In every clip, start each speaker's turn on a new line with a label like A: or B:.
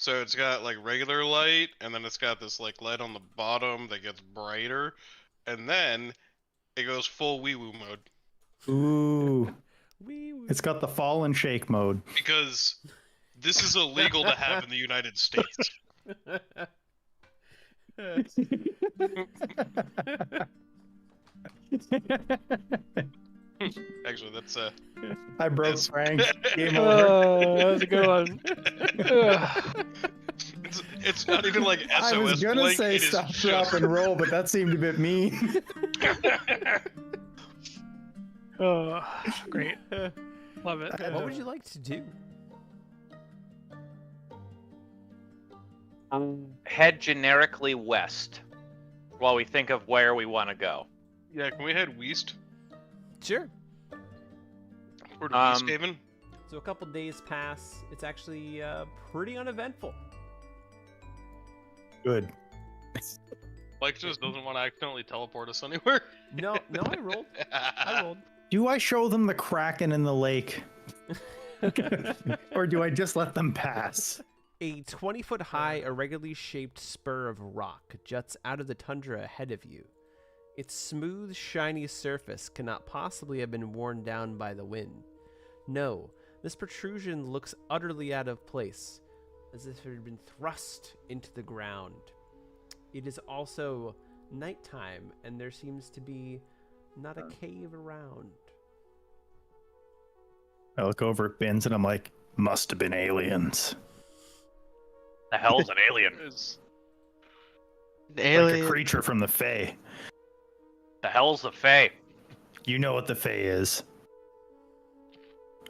A: So it's got like regular light, and then it's got this like light on the bottom that gets brighter, and then it goes full wee woo mode.
B: Ooh.
C: Wee woo.
B: It's got the fall and shake mode.
A: Because this is illegal to have in the United States. Actually, that's
B: I broke
A: Yes.
B: Frank. Game over.
D: That was a good one.
A: it's not even like SOS
B: I was gonna
A: blank,
B: say
A: it is
B: stop,
A: just...
B: drop, and roll, but that seemed a bit mean.
D: Oh, great. Love it.
C: What would you like to do?
E: Head generically west while we think of where we want to go.
A: Yeah, can we head west?
C: Sure.
A: Or to East Haven?
C: So a couple days pass. It's actually pretty uneventful.
B: Good.
A: Mike just doesn't want to accidentally teleport us anywhere.
C: No, I rolled. I rolled.
B: Do I show them the Kraken in the lake? Or do I just let them pass?
C: A 20-foot high, irregularly shaped spur of rock juts out of the tundra ahead of you. Its smooth, shiny surface cannot possibly have been worn down by the wind. No, this protrusion looks utterly out of place, as if it had been thrust into the ground. It is also nighttime, and there seems to be not a cave around.
B: I look over at Bins and I'm like, must have been aliens.
E: The hell's an alien?
B: Like a creature from the Fae.
E: The hell's the Fae?
B: You know what the Fae is.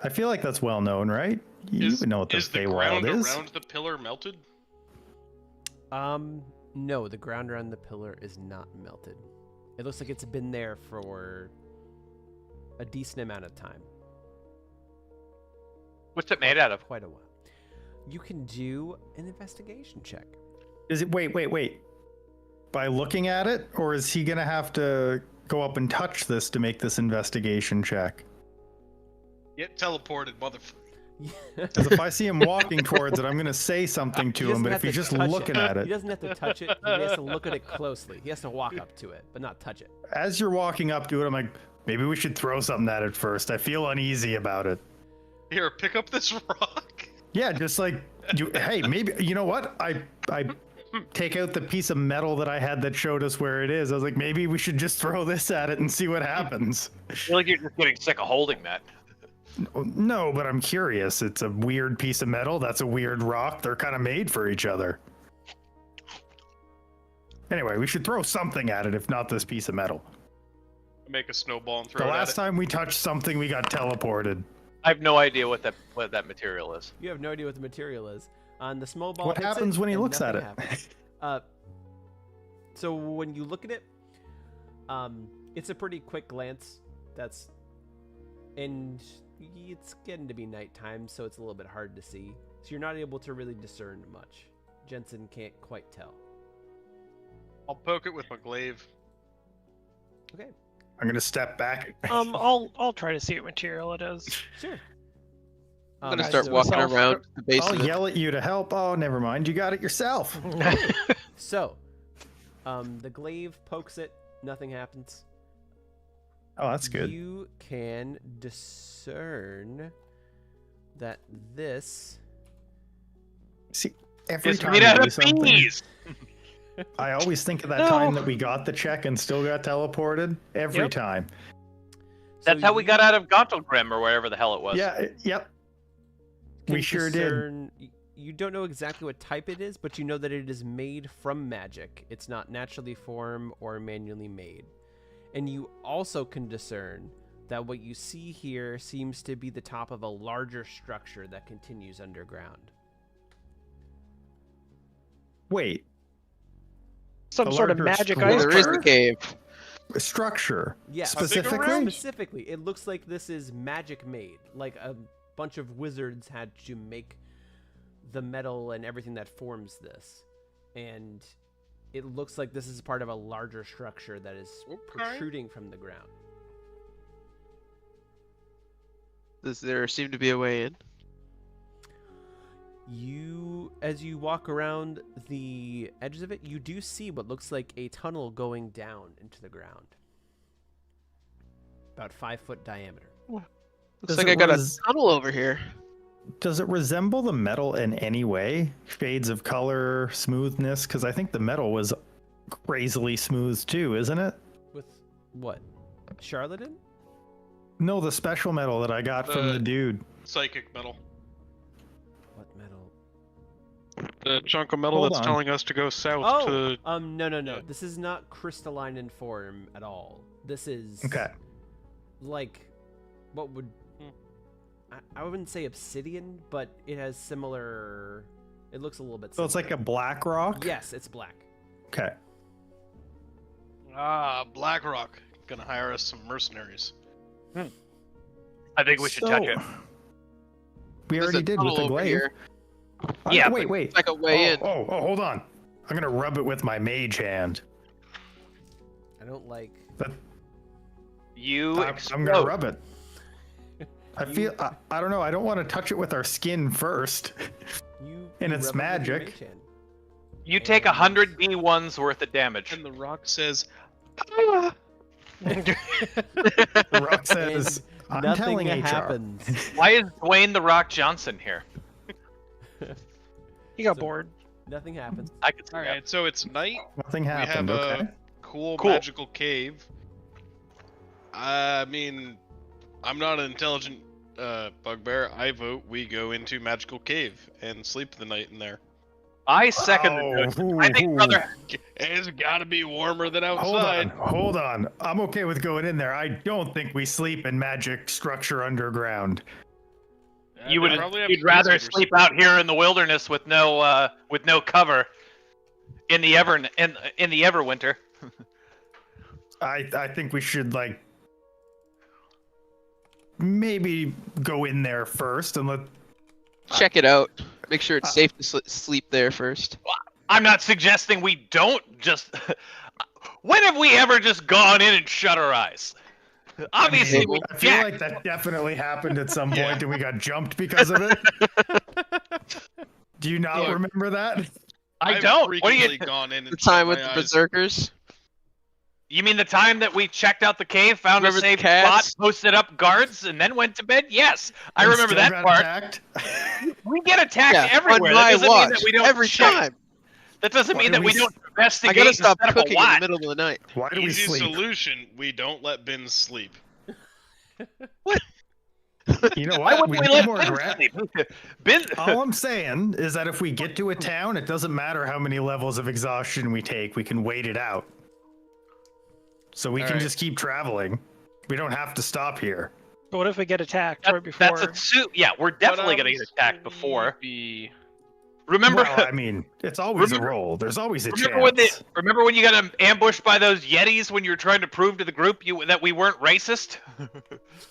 B: I feel like that's well known, right? You would know what the
A: Is the
B: Fae
A: ground
B: world is.
A: around the pillar melted?
C: No, the ground around the pillar is not melted. It looks like it's been there for a decent amount of time.
E: What's it made out of?
C: Quite a while. You can do an investigation check.
B: Is it wait. By looking at it, or is he gonna have to go up and touch this to make this investigation check?
A: Get teleported, motherfucker.
B: Because if I see him walking towards it, I'm gonna say something to him, but if he's just looking at
C: He
B: it.
C: doesn't have to touch it. He has to look at it closely. He has to walk up to it, but not touch it.
B: As you're walking up to it, I'm like, maybe we should throw something at it first. I feel uneasy about it.
A: Here, pick up this rock.
B: Yeah, just like, hey, maybe, you know what? I take out the piece of metal that I had that showed us where it is. I was like, maybe we should just throw this at it and see what happens.
E: I feel like you're just getting sick of holding that.
B: No, but I'm curious. It's a weird piece of metal. That's a weird rock. They're kind of made for each other. Anyway, we should throw something at it, if not this piece of metal.
A: Make a snowball and throw
B: The
A: it at
B: last
A: it.
B: time we touched something, we got teleported.
E: I have no idea what that material is.
C: You have no idea what the material is. On the small ball.
B: What
C: hits
B: happens
C: it,
B: when he
C: and
B: looks at
C: nothing
B: it?
C: happens. So when you look at it, it's a pretty quick glance. And it's getting to be nighttime, so it's a little bit hard to see. So you're not able to really discern much. Jensen can't quite tell.
A: I'll poke it with my glaive.
C: Okay,
B: I'm gonna step back.
D: I'll try to see what material it is.
C: sure.
F: I'm gonna
C: Guys,
F: start
C: so-
F: walking around the base
B: I'll
F: of it.
B: yell at you to help. Oh, never mind. You got it yourself.
C: So, the glaive pokes it. Nothing happens.
B: Oh, that's good.
C: You can discern that this.
B: See, every
E: It's
B: time
E: made
B: you
E: out
B: do
E: of
B: something,
E: bees.
B: I always think of that time that we got the check and still got teleported. Every
D: Yep.
B: time.
E: That's
C: So
E: how we
C: you
E: got out of Gauntlgrim or wherever the hell it was.
B: Yeah, yep.
C: can
B: We sure did.
C: discern- You don't know exactly what type it is, but you know that it is made from magic. It's not naturally formed or manually made. And you also can discern that what you see here seems to be the top of a larger structure that continues underground.
B: Wait,
D: Some
B: A
D: sort of
B: larger
D: magic
B: structure?
F: There is
D: iceberg.
F: the cave.
B: a structure.
C: Yeah,
B: Specifically?
C: Specifically, it looks like this is magic made. Like a bunch of wizards had to make the metal and everything that forms this. And it looks like this is part of a larger structure that is protruding from the ground.
F: Does there seem to be a way in?
C: As you walk around the edges of it, you do see what looks like a tunnel going down into the ground. About 5 foot diameter.
F: Looks
B: Does
F: like
B: it
F: I got a
B: res-
F: tunnel over here.
B: Does it resemble the metal in any way? Shades of color, smoothness? Because I think the metal was crazily smooth too, isn't it?
C: With what? Charlatan?
B: No, the special metal that I got from the dude.
A: Psychic metal.
C: What metal?
A: The chunk of metal
B: Hold
A: that's
B: on.
A: telling us to go south
C: Oh,
A: to.
C: no.
A: Yeah.
C: This is not crystalline in form at all. This is
B: Okay.
C: like what would I wouldn't say obsidian, but it has similar. It looks a little bit.
B: So it's like a black rock?
C: Yes, it's black.
B: Okay.
A: BlackRock. Gonna hire us some mercenaries.
E: I think we should touch it.
B: We
F: There's
B: already
F: a
B: did with
F: tunnel
B: the
F: over
B: glaive.
F: here.
E: Yeah,
B: Wait.
F: It's like a way in.
B: Oh, hold on. I'm gonna rub it with my mage hand.
C: I don't like.
E: You
B: I'm gonna rub it. I feel. I don't know. I don't want to touch it with our skin first.
C: You.
B: And
C: you
B: it's
C: rub it with your
B: magic.
C: mage hand.
E: You take 100 D1s worth of damage.
A: And the rock says,
B: The rock says,
C: And
B: "I'm telling
C: nothing
B: HR."
C: happens.
E: Why is Dwayne the Rock Johnson here?
D: He got
C: So-
D: bored.
C: Nothing happens.
E: I could see
A: all
E: that.
A: right, so it's night.
B: Nothing
A: We have
B: happened. Okay.
A: a cool,
E: Cool.
A: magical cave. I mean, I'm not an intelligent bugbear. I vote we go into magical cave and sleep the night in there.
E: I second the notion. I think, brother,
A: It's got to be warmer than
B: Hold
A: outside.
B: hold on. I'm okay with going in there. I don't think we sleep in magic structure underground.
E: you
A: They
E: would
A: probably have
E: you'd rather
A: trees or
E: sleep out here in the wilderness with no cover in the Everwinter.
B: I think we should like maybe go in there first and let.
F: Check it out. Make sure it's safe to sleep there first.
E: I'm not suggesting we don't just. When have we ever just gone in and shut our eyes? Obviously, we
B: I feel
E: can't.
B: like that definitely happened at some point, and we got jumped because of it. Do you not
A: Yeah.
B: remember that?
E: I
A: I've
E: don't. What do you?
A: frequently gone in and
F: The time
A: shut
F: with
A: my
F: the
A: eyes.
F: berserkers.
E: You mean the time that we checked out the cave, found
F: Remember
E: a
F: the
E: safe
F: cats?
E: spot, posted up guards, and then went to bed? Yes, I
B: And
E: remember
B: still
E: that
B: got
E: part.
B: attacked?
E: We get attacked
F: Yeah,
E: everywhere.
F: on
E: That
F: my
E: doesn't
F: watch.
E: mean that we don't
F: Every
E: check.
F: time.
E: That doesn't
B: Why
E: mean
B: do
E: that we
B: we
E: don't
F: I
E: investigate
F: gotta
E: and
F: stop
E: set up
F: cooking
E: a
F: in the
E: watch.
F: middle of the night.
B: Why do we
A: Easy
B: sleep?
A: solution: we don't let Bin sleep.
B: You know
E: Why
B: what?
E: wouldn't we
B: need
E: let
B: more
E: Ben
B: gra-
E: sleep? Ben,
B: All I'm saying is that if we get to a town, it doesn't matter how many levels of exhaustion we take. We can wait it out. So we
A: All
B: can
A: right.
B: just keep traveling. We don't have to stop here.
D: But what if we get attacked right before?
E: that's a suit. Yeah, we're definitely gonna get attacked before. Remember,
B: Well, I mean, it's always
E: Remember-
B: a roll. There's always a
E: remember
B: chance.
E: when you got ambushed by those Yetis when you were trying to prove to the group that we weren't racist?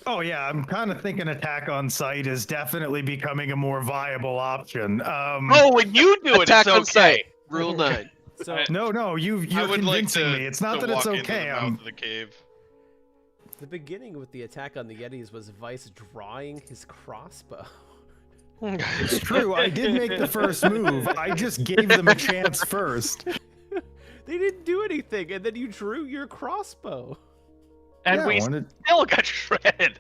B: Oh yeah, I'm kind of thinking attack on site is definitely becoming a more viable option.
E: Oh, when you do it,
F: Attack
E: it's
F: on
E: okay.
F: sight. Rule 9.
C: So
B: no,
A: I
B: you're
A: would like
B: convincing
A: to,
B: me. It's not
A: to
B: that it's
A: walk into
B: okay.
A: the mouth of the cave.
C: the beginning with the attack on the Yetis was Vice drawing his crossbow.
B: It's true. I did make the first move. I just gave them a chance first.
C: They didn't do anything, and then you drew your crossbow.
E: And
B: Yeah, I
E: we
B: wanted-
E: still got shredded.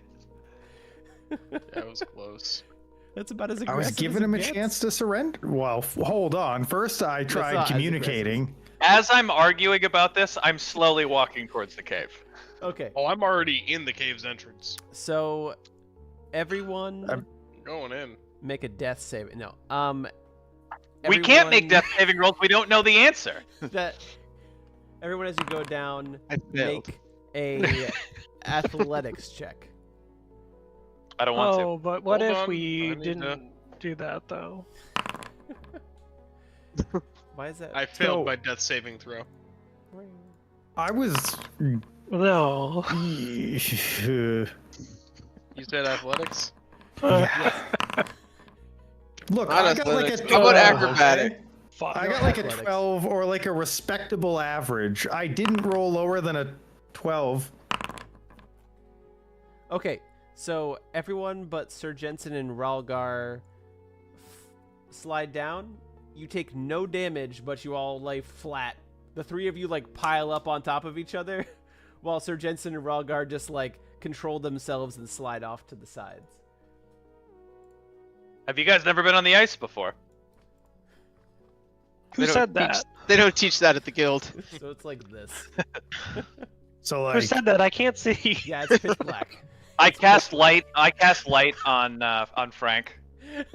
A: That was close.
C: That's about as
B: I
C: aggressive.
B: was
C: as
B: giving
C: it
B: him a
C: gets.
B: chance to surrender. Well, hold on. First, I
C: not
B: tried
C: as
B: communicating.
E: As I'm arguing about this, I'm slowly walking towards the cave.
C: Okay,
A: Oh, I'm already in the cave's entrance.
C: so everyone
B: I'm-
A: Going in.
C: make a death save. No,
E: We can't make
C: everyone-
E: death saving rolls. We don't know the answer.
C: that. Everyone, as you go down,
F: I failed.
C: make a athletics check.
E: I don't want
D: Oh, but what
A: Hold
D: if
A: on, I
D: we
A: need
D: didn't do that though?
C: Why is that?
A: I failed
B: So-
A: my death saving throw.
B: I was.
D: No.
A: You said athletics?
B: Look,
F: Not
B: I got like a
F: athletics.
B: 12.
F: How about acrobatic?
D: Fuck.
B: I got like a
C: Athletics.
B: 12 or like a respectable average. I didn't roll lower than a 12.
C: Okay, so everyone but Sir Jensen and Ralgar slide down. You take no damage, but you all lay flat. The three of you like pile up on top of each other, while Sir Jensen and Ralgar just like control themselves and slide off to the sides.
E: Have you guys never been on the ice before?
D: Who said that?
F: They don't teach that at the guild.
C: So it's like this.
B: So
D: Who
B: like,
D: said that? I can't see.
C: Yeah, it's pitch black.
E: I cast light on Frank.
F: You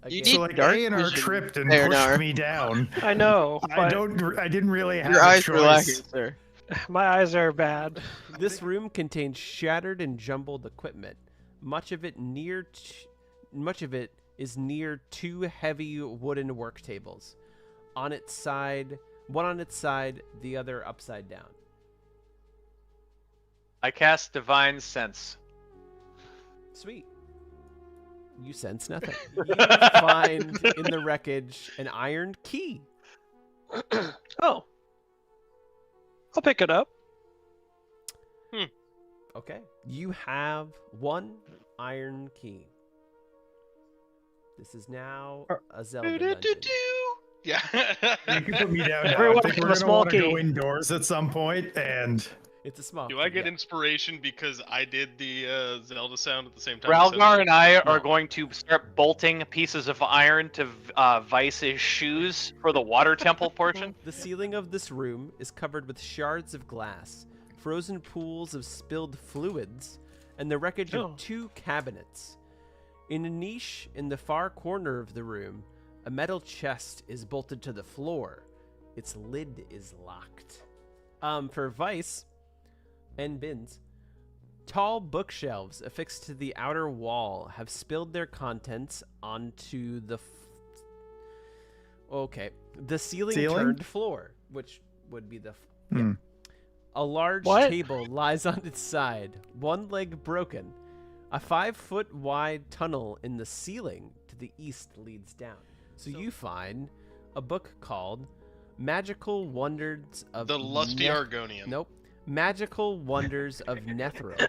C: Again,
F: need
B: so like
F: dark
B: A&R
F: vision,
B: tripped and
F: A&R.
B: pushed me down.
D: I know.
B: I
D: But
B: didn't really have
F: Your
B: a
F: eyes were lacking,
B: choice.
F: sir.
D: my eyes are bad.
C: This room contains shattered and jumbled equipment. Much of it is near two heavy wooden work tables. One on its side, the other upside down.
E: I cast divine sense.
C: Sweet. You sense nothing. You find in the wreckage an iron key.
D: Oh. I'll pick it up.
C: Okay. You have one iron key. This is now a Zelda dungeon.
A: Yeah.
B: You can put me down now.
D: Everyone
B: I think
D: have
B: we're
D: a
B: gonna
D: small
B: want to go
D: key.
B: indoors at some point, and
C: It's a small
A: Do
C: key,
A: I get
C: yeah.
A: inspiration because I did the Zelda sound at the same time? I said
E: Ralgar
A: it?
E: and I are
C: No.
E: going to start bolting pieces of iron to Vice's shoes for the water temple portion.
C: The ceiling of this room is covered with shards of glass, frozen pools of spilled fluids, and the wreckage
D: Oh.
C: of two cabinets. In a niche in the far corner of the room, a metal chest is bolted to the floor. Its lid is locked. For Vice and Bins, tall bookshelves affixed to the outer wall have spilled their contents onto the the ceiling turned floor, which would be the
B: Hmm.
C: A large
D: What?
C: table lies on its side, one leg broken. A 5-foot wide tunnel in the ceiling to the east leads down. So you find a book called Magical Wonders of
A: The Lusty Argonian.
C: Nope. Magical Wonders of Netheril.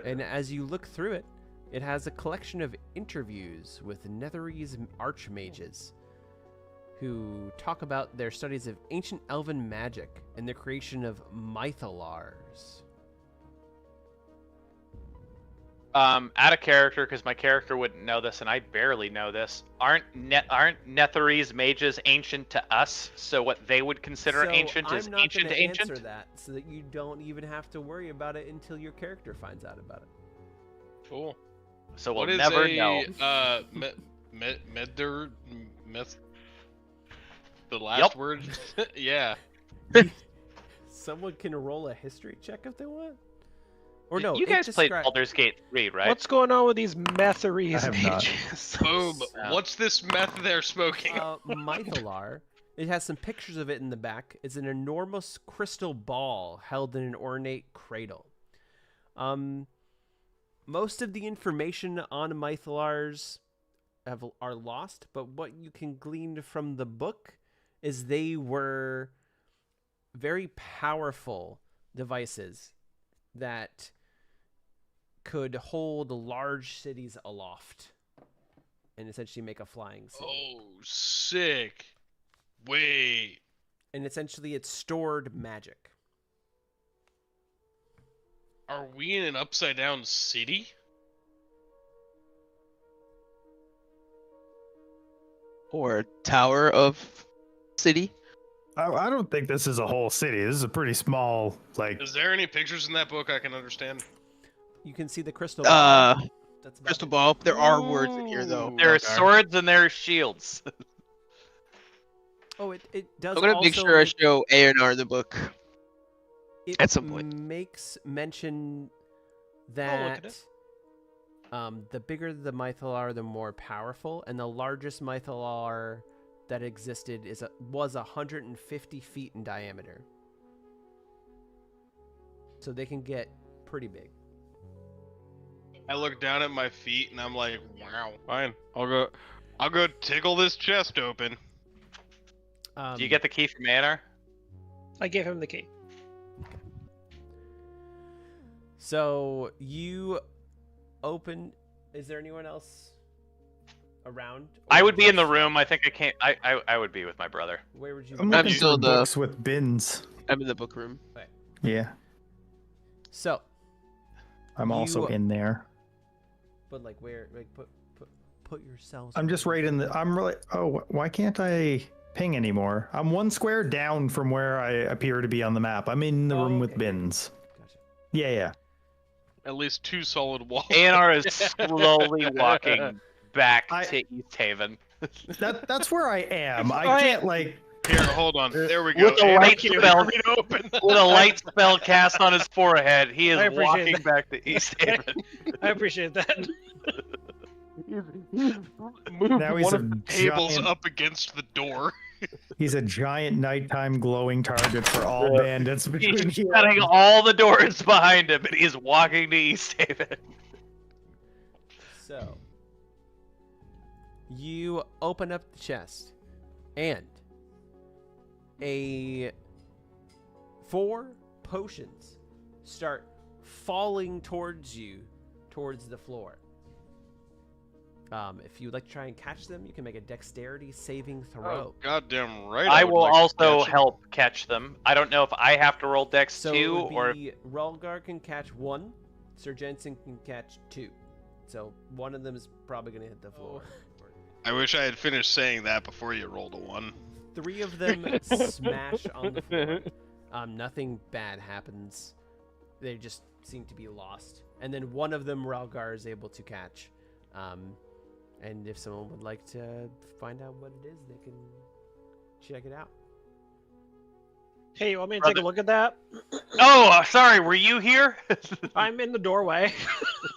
C: And as you look through it, it has a collection of interviews with Netherese archmages who talk about their studies of ancient elven magic and the creation of mythalars.
E: Out of character, because my character wouldn't know this, and I barely know this. Aren't Netherese mages ancient to us? So what they would consider
C: So
E: ancient is
C: I'm not
E: ancient
C: gonna
E: to ancient.
C: answer that so that you don't even have to worry about it until your character finds out about it.
A: Cool.
E: So we'll
A: What is
E: never
A: a
E: know.
A: the last
E: Yup.
A: word? Yeah.
C: Someone can roll a history check if they want. Or no,
E: you
C: it
E: guys played
C: descri-
E: Baldur's Gate 3, right?
D: What's going on with these
B: I
D: Metherese
B: have not.
D: mages?
A: Boom. What's this meth they're smoking?
C: Mythalar. It has some pictures of it in the back. It's an enormous crystal ball held in an ornate cradle. Most of the information on Mythalars are lost, but what you can glean from the book is they were very powerful devices that could hold large cities aloft and essentially make a flying city.
A: Oh, sick. Wait.
C: And essentially it stored magic.
A: Are we in an upside down city?
F: Or Tower of City.
B: I don't think this is a whole city. This is a pretty small, like.
A: Is there any pictures in that book I can understand?
C: You can see the crystal ball. That's about
F: Crystal
C: it.
F: ball. There are words in here though.
A: Ooh.
E: There are
F: Okay.
E: swords and there are shields.
C: Oh, it does
F: I'm gonna
C: also
F: make sure I show A&R the book.
C: it
F: at some point.
C: makes mention
D: look
C: that
D: at it.
C: the bigger the Mythalar, the more powerful, and the largest Mythalar that existed was 150 feet in diameter. So they can get pretty big.
A: I look down at my feet and I'm like, wow. Fine. I'll go tickle this chest open.
E: Do you get the key from Anar?
D: I gave him the key.
C: So you open. Is there anyone else around?
E: I
C: or
E: would be in the
C: just-
E: room. I think I can't. I would be with my brother.
C: Where would you?
B: I'm
C: be?
B: looking
F: still
B: through
F: in the-
B: books with bins.
F: I'm in the book room.
B: Yeah,
C: So,
B: I'm also
C: You-
B: in there.
C: but like where? Like put yourselves.
B: I'm just right in the. I'm really. Oh, why can't I ping anymore? I'm one square down from where I appear to be on the map. I'm in the
C: Oh,
B: room with
C: okay.
B: bins.
C: Gotcha.
B: Yeah.
A: At least 2 solid walls.
E: ANR is slowly walking back
B: I-
E: to East Haven.
B: That's where I am. I
D: Oh,
B: can't like.
A: Here, hold on. There we go.
E: With a
A: Anna,
E: light
A: keep it
E: spell.
A: open.
E: With a light spell cast on his forehead, he
D: I
E: is
D: appreciate
E: walking
D: that.
E: back to East Haven.
D: I appreciate that.
A: Move
B: Now he's
A: one
B: a
A: of the tables
B: giant-
A: up against the door.
B: He's a giant nighttime glowing target for all bandits between
E: He's
B: here.
E: shutting all the doors behind him, and he's walking to East Haven.
C: So, you open up the chest, and 4 potions start falling towards you, towards the floor. If you'd like to try and catch them, you can make a dexterity saving
A: Oh,
C: throw.
A: goddamn right.
E: I
A: would
E: will
A: like to
E: also
A: catch him.
E: help catch them. I don't know if I have to roll Dex
C: So
E: 2
C: it
E: or
C: would be Rolgar can catch 1, Sir Jensen can catch 2. So one of them is probably going to hit the floor.
A: I wish I had finished saying that before you rolled a 1.
C: 3 of them smash on the floor. Nothing bad happens. They just seem to be lost. And then one of them Ralgar is able to catch. And if someone would like to find out what it is, they can check it out.
D: Hey, you want me to take a look at that?
E: Oh, sorry, were you here?
D: I'm in the doorway.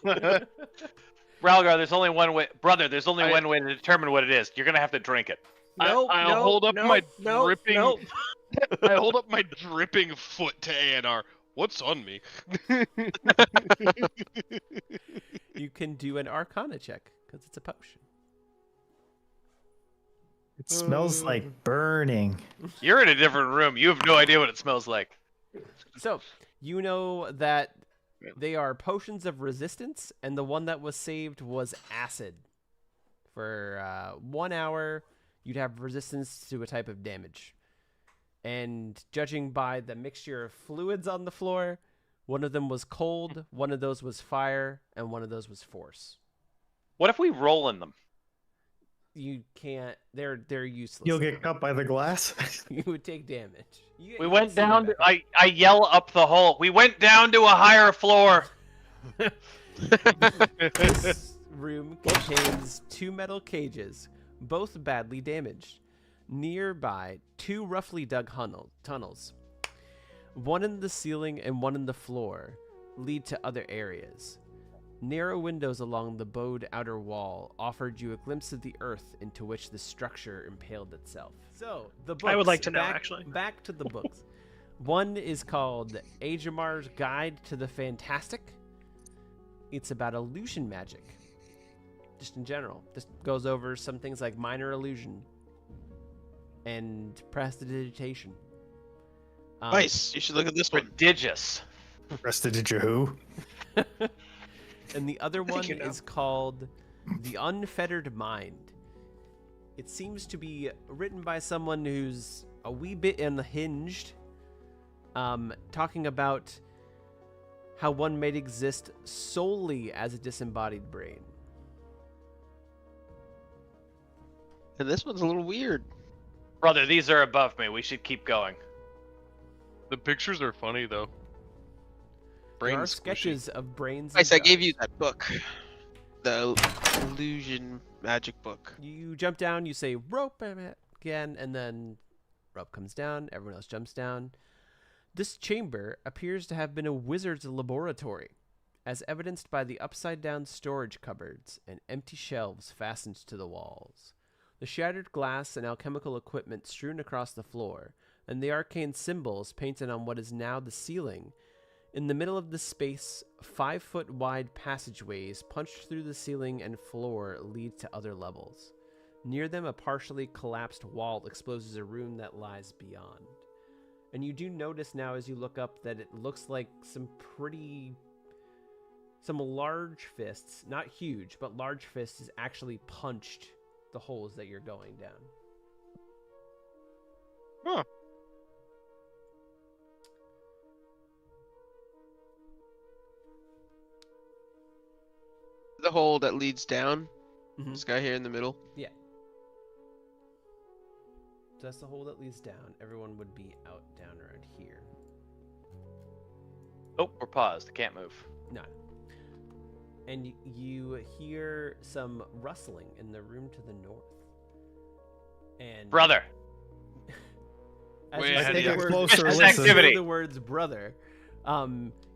E: Ralgar, there's only one way. Brother, there's only one way to determine what it is. You're gonna have to drink it.
D: No,
A: I'll
D: no,
A: hold up
D: no,
A: my
D: no,
A: dripping.
D: no.
A: I hold up my dripping foot to ANR. What's on me?
C: You can do an Arcana check because it's a potion.
B: It smells like burning.
E: You're in a different room. You have no idea what it smells like.
C: So you know that they are potions of resistance, and the one that was saved was acid. For 1 hour, you'd have resistance to a type of damage. And judging by the mixture of fluids on the floor, one of them was cold, one of those was fire, and one of those was force.
E: What if we roll in them?
C: You can't. They're useless.
B: You'll get cut by the glass.
C: You would take damage.
E: We went down. I yell up the hole. We went down to a higher floor.
C: This room contains 2 metal cages, both badly damaged. Nearby, 2 roughly dug tunnels. One in the ceiling and one in the floor lead to other areas. Narrow windows along the bowed outer wall offered you a glimpse of the earth into which the structure impaled itself. So, the books.
D: I would like to know, actually.
C: Back to the books. One is called Ajamar's Guide to the Fantastic. It's about illusion magic. Just in general. Just goes over some things like minor illusion and prestidigitation.
F: Nice. You should look at this one.
E: Prodigious.
B: Prestidigitahu.
C: And the other one
D: you know.
C: is called The Unfettered Mind. It seems to be written by someone who's a wee bit unhinged, talking about how one might exist solely as a disembodied brain.
F: And this one's a little weird.
E: Brother, these are above me. We should keep going.
A: The pictures are funny though.
C: There are
A: Brain squishy.
C: sketches of brains.
F: Nice,
C: and
F: I gave
C: guts.
F: you that book. The illusion magic book.
C: You jump down, you say rope again, and then rope comes down, everyone else jumps down. This chamber appears to have been a wizard's laboratory, as evidenced by the upside-down storage cupboards and empty shelves fastened to the walls. The shattered glass and alchemical equipment strewn across the floor, and the arcane symbols painted on what is now the ceiling. In the middle of the space, 5-foot-wide passageways punched through the ceiling and floor lead to other levels. Near them, a partially collapsed wall exposes a room that lies beyond. And you do notice now as you look up that it looks like some pretty some large fists, not huge, but large fists, has actually punched the holes that you're going down.
A: Huh.
F: The hole that leads down.
C: Mhm.
F: This guy here in the middle.
C: Yeah. So that's the hole that leads down. Everyone would be out down around here.
E: Oh, we're paused. I can't move.
C: None. And you hear some rustling in the room to the north. And
E: Brother.
C: as
A: Way
C: you
A: ahead
C: say
A: of
C: the
A: you.
C: words-
E: Suspicious
C: as you say
E: activity.
C: the words brother,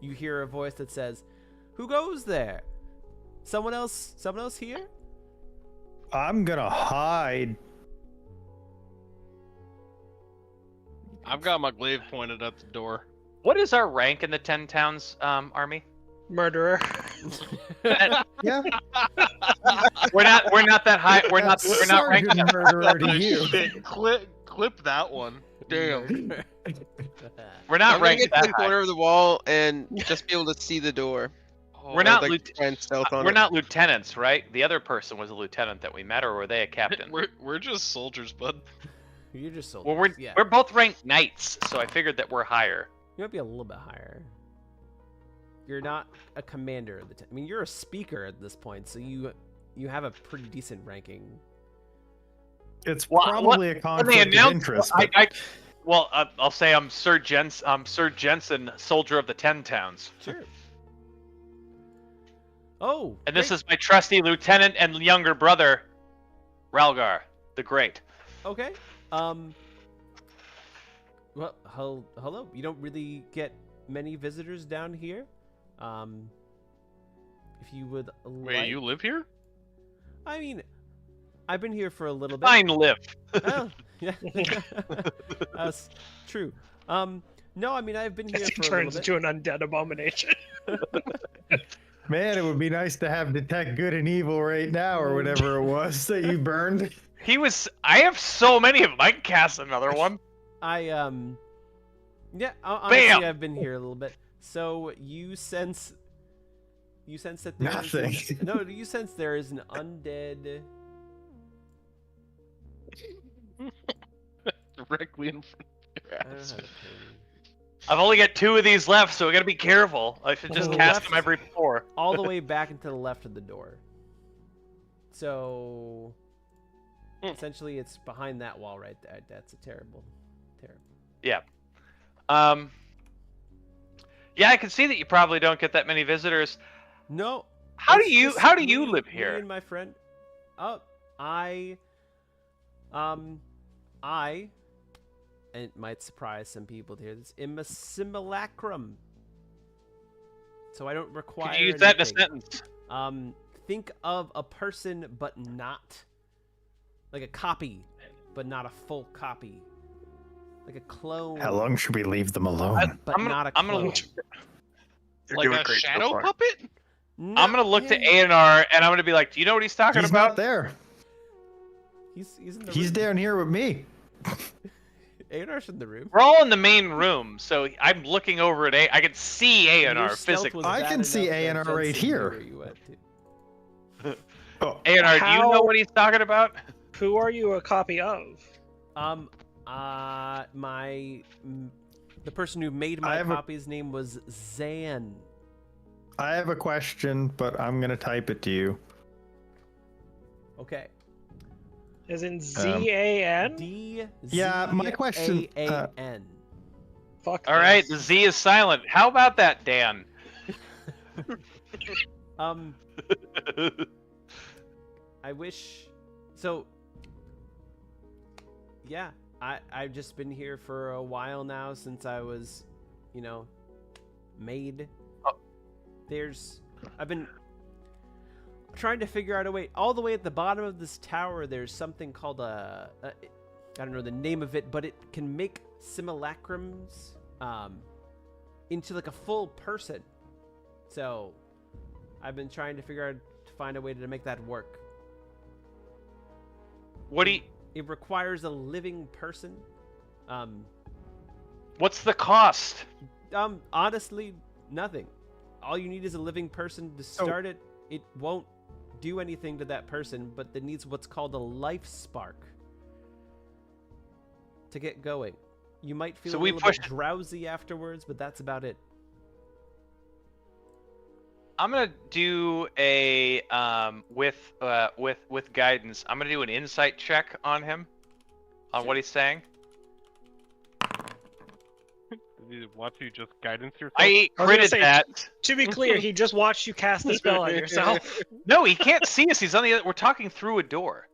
C: you hear a voice that says, "Who goes there? Someone else here?"
B: I'm gonna hide.
A: I've got my glaive pointed at the door.
E: What is our rank in the 10 Towns army?
D: Murderer.
B: Yeah.
E: We're not that high. We're not ranked.
B: Sergeant murderer to you.
A: Shit, clip that one. Damn.
E: We're not
F: I'm gonna
E: ranked
F: get to
E: that
F: the corner
E: high.
F: of the wall and just be able to see the door.
E: We're not
F: Like,
E: lieutenants.
F: try and stealth on
E: We're
F: it.
E: not lieutenants, right? The other person was a lieutenant that we met, or were they a captain?
A: We're just soldiers, bud.
C: You're just soldiers.
E: Well,
C: yeah.
E: we're both ranked knights, so I figured that we're higher.
C: You might be a little bit higher. You're not a commander of the I mean, you're a speaker at this point, so you have a pretty decent ranking.
B: It's
E: Well,
B: probably a
E: When they
B: conflict of
E: announced,
B: interest.
E: I'll say I'm Sir Jensen, soldier of the 10 Towns,
C: Sure. Oh,
E: and this
C: great.
E: is my trusty lieutenant and younger brother, Ralgar the Great.
C: Okay. Well, hello. You don't really get many visitors down here. If you would
A: Wait,
C: like...
A: you live here?
C: I mean, I've been here for a little bit.
E: Fine live.
C: Oh, yeah. That's true. No, I mean, I've been here
D: As he
C: for a little
D: turns
C: bit.
D: into an undead abomination.
B: Man, it would be nice to have detect good and evil right now, or whatever it was that you burned.
E: I have so many of them. I can cast another one.
C: Yeah, honestly,
E: Bam!
C: I've been here a little bit. So you sense that there's
B: Nothing.
C: no, you sense there is an undead.
A: Directly in front of your
C: I don't know
A: ass.
C: how to put it.
E: I've only got 2 of these left, so we gotta be careful. I should just
C: Oh,
E: cast
C: left.
E: them every 4.
C: All the way back into the left of the door. So essentially, it's behind that wall right there. That's a terrible.
E: Yeah. Yeah, I can see that you probably don't get that many visitors.
C: No.
E: How do
C: it's
E: you
C: just me-
E: live
C: me
E: here?
C: and my friend. It might surprise some people to hear this. I'm a simulacrum. So I don't require.
E: Could you use that in a
C: anything.
E: sentence?
C: Think of a person, but not like a copy, but not a full copy. Like a clone,
B: How long should we leave them alone?
C: but not a clone.
A: Like a shadow puppet?
E: I'm gonna look to A&R and I'm gonna be like, do you know what he's talking
B: He's
E: about?
B: not there.
C: He's in the
B: He's
C: room.
B: down here with me.
C: A&R's in the room.
E: We're all in the main room, so I'm looking over at A. I can see A&R
C: Your stealth
E: physically.
C: was
B: I
C: bad
B: can see
C: enough that
B: A&R right
C: Jensen knew
B: here.
C: where you went to.
B: Oh,
E: A&R, do you know
D: How-
E: what he's talking about?
D: Who are you a copy of?
C: The person who made
B: I
C: my
B: have a-
C: copy's name was Zan.
B: I have a question, but I'm gonna type it to you.
C: Okay.
D: As in Z-A-N?
B: Yeah, my question,
C: D-Z-A-A-N.
D: Fuck
E: All right,
D: this.
E: the Z is silent. How about that, Dan?
C: I wish. So. Yeah, I've just been here for a while now since I was, made. I've been trying to figure out a way. All the way at the bottom of this tower, there's something called I don't know the name of it, but it can make simulacrums into like a full person. So I've been trying to find a way to make that work.
E: What do you?
C: It requires a living person.
E: What's the cost?
C: Honestly, nothing. all you need is a living person to start it. It won't do anything to that person, but it needs what's called a life spark to get going. You might feel a little bit drowsy afterwards, but that's about it.
E: I'm gonna do a with guidance. I'm gonna do an insight check on him, on what he's saying.
G: Watch you just guidance yourself.
E: I critted that.
D: To be clear, he just watched you cast the spell on yourself.
E: No, he can't see us. He's on the other. We're talking through a door.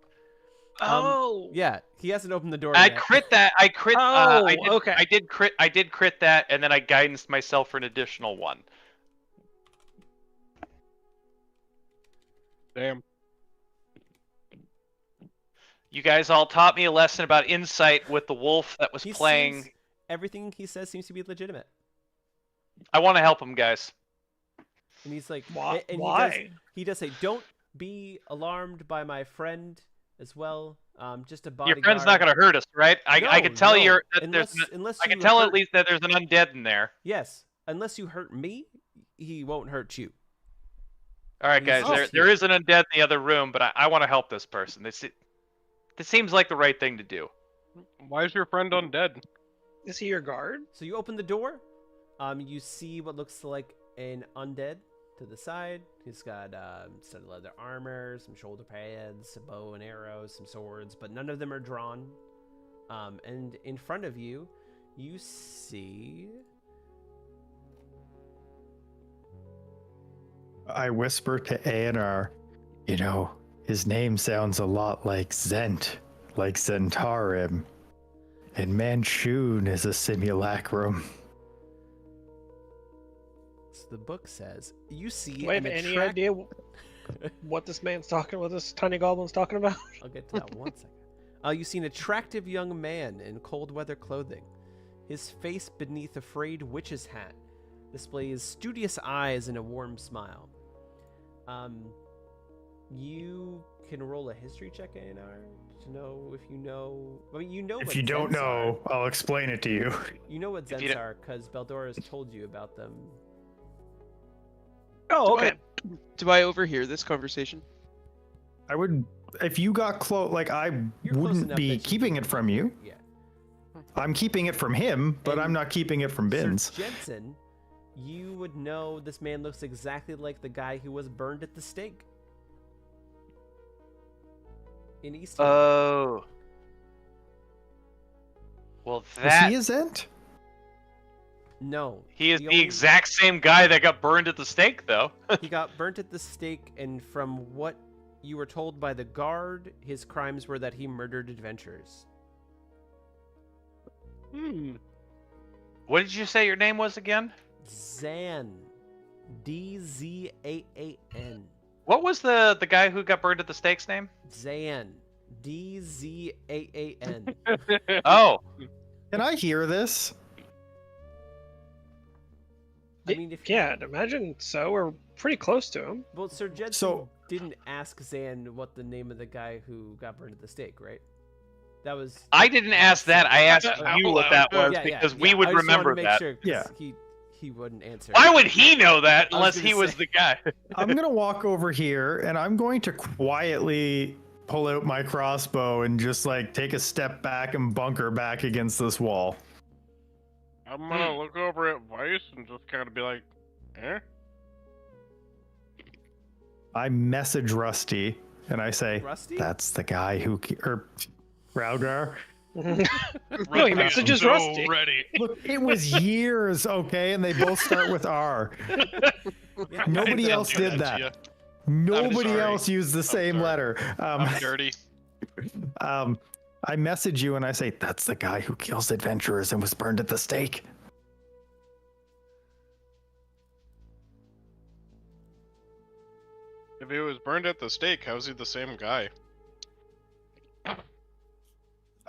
D: Oh.
C: Yeah, he hasn't opened the door
E: I
C: yet.
E: crit that. I crit.
D: Okay.
E: I did crit that, and then I guidance myself for an additional one.
G: Damn.
E: You guys all taught me a lesson about insight with the wolf that was playing.
C: Everything he says seems to be legitimate.
E: I want to help him, guys.
C: And he's like,
D: Why?
C: And he does say, don't be alarmed by my friend as well. Just a bodyguard.
E: Your friend's not going to hurt us, right? I can tell you that
C: unless
E: I can
C: you
E: tell
C: hurt,
E: at least that there's an undead in there.
C: Yes, unless you hurt me, he won't hurt you.
E: All right, guys. There is an undead in the other room, but I want to help this person. This seems like the right thing to do.
G: Why is your friend undead?
D: Is he your guard?
C: So you open the door. You see what looks like an undead to the side. He's got studded leather armor, some shoulder pads, a bow and arrows, some swords, but none of them are drawn. And in front of you, you see.
B: I whisper to A&R, you know, his name sounds a lot like Zent, like Zentarim. And Manchun is a simulacrum.
C: So the book says, you see.
D: Do I have any idea what this tiny goblin's talking about?
C: I'll get to that one second. You see an attractive young man in cold weather clothing. His face beneath a frayed witch's hat displays studious eyes and a warm smile. You can roll a history check, A&R, to know if you know. I mean, you know.
B: If you don't know, I'll explain it to you.
C: You know what Zents are because Beldora's told you about them.
D: Oh, okay.
F: Do I overhear this conversation?
B: I would, if you got close, like I wouldn't be keeping it from you.
C: Yeah.
B: I'm keeping it from him, but I'm not keeping it from Bins.
C: Sir Jensen, you would know this man looks exactly like the guy who was burned at the stake. In East.
E: Oh. Well, that.
B: Is he a Zent?
C: No.
E: He is the exact same guy that got burned at the stake, though.
C: He got burnt at the stake, and from what you were told by the guard, his crimes were that he murdered adventurers.
E: What did you say your name was again?
C: Zan. D-Z-A-A-N.
E: What was the guy who got burned at the stake's name?
C: Zan. D-Z-A-A-N.
E: Oh.
B: Can I hear this?
C: I mean, if
D: yeah, I'd imagine so. We're pretty close to him.
C: Well, Sir Jensen didn't ask Zan what the name of the guy who got burned at the stake, right? That was.
E: I didn't ask that. I asked you what that was because we would remember that.
C: Sure, he wouldn't answer.
E: Why would he know that unless he was the guy?
B: I'm gonna walk over here and I'm going to quietly pull out my crossbow and just like take a step back and bunker back against this wall.
G: I'm gonna look over at Vice and just kind of be like, eh?
B: I message Rusty and I say,
C: Rusty?
B: That's the guy who, or Raudar.
D: No, he messages Rusty.
G: Ready.
B: Look, it was years, okay, and they both start with R. Nobody else did that. Nobody else used the same letter.
A: I'm dirty.
B: I message you and I say, that's the guy who kills adventurers and was burned at the stake.
A: If he was burned at the stake, how's he the same guy?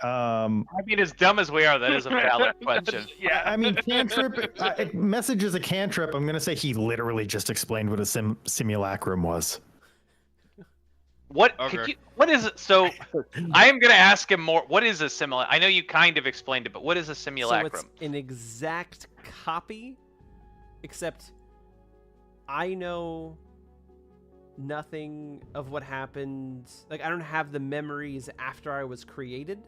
E: I mean, as dumb as we are, that is a valid question.
B: Yeah, I mean, cantrip, message is a cantrip. I'm going to say he literally just explained what a simulacrum was.
E: What?
A: Okay.
E: What is it? So, I am going to ask him more. What is a simulacrum? I know you kind of explained it, but what is a simulacrum?
C: So it's an exact copy, except I know nothing of what happened. Like, I don't have the memories after I was created.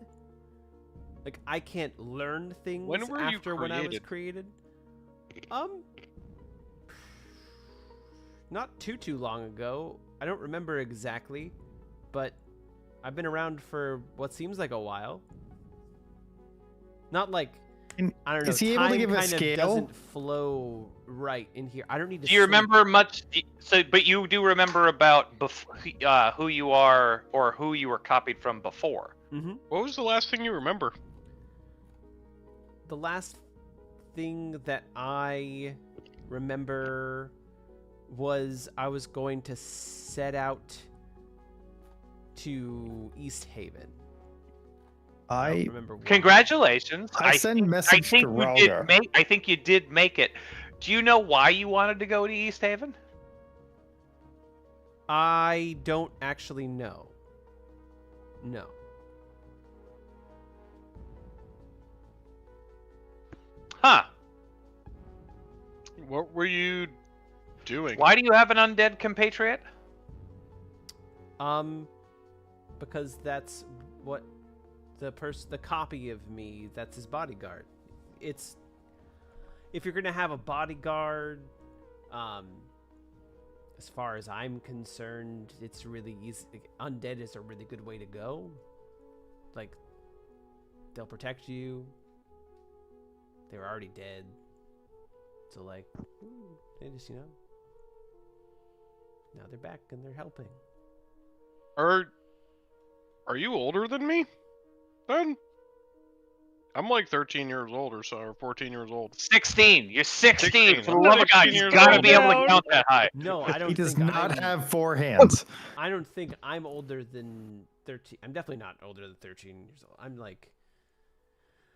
C: Like, I can't learn things
A: When were you
C: after when I was
A: created?
C: created. Not too long ago. I don't remember exactly, but I've been around for what seems like a while. Not like, I don't know.
B: Is he able to
C: time
B: give a
C: kind of
B: scale?
C: doesn't flow right in here. I don't need to.
E: Do you
C: sleep.
E: remember much? So, but you do remember about who you are or who you were copied from before.
C: Mm-hmm.
A: What was the last thing you remember?
C: The last thing that I remember was I was going to set out to East Haven. I don't remember why.
E: Congratulations!
B: I send message to Ralga.
E: I think you did make it. Do you know why you wanted to go to East Haven?
C: I don't actually know. No.
E: Huh?
A: What were you doing?
E: Why do you have an undead compatriot?
C: Because that's what the copy of me, that's his bodyguard. It's, if you're gonna have a bodyguard, as far as I'm concerned, it's really easy. Undead is a really good way to go. Like, they'll protect you. They were already dead. So, like, they just, now they're back and they're helping.
A: Are you older than me? Then I'm like 13 years old or so, or 14 years old.
E: 16. You're 16.
A: 16.
E: For the love of God,
A: 16
E: you
A: years
E: gotta
A: old.
E: be able to count that high.
C: No, I don't
B: He does
C: think
B: not
C: I'm,
B: have 4 hands.
C: I don't think I'm older than 13. I'm definitely not older than 13 years old. I'm like,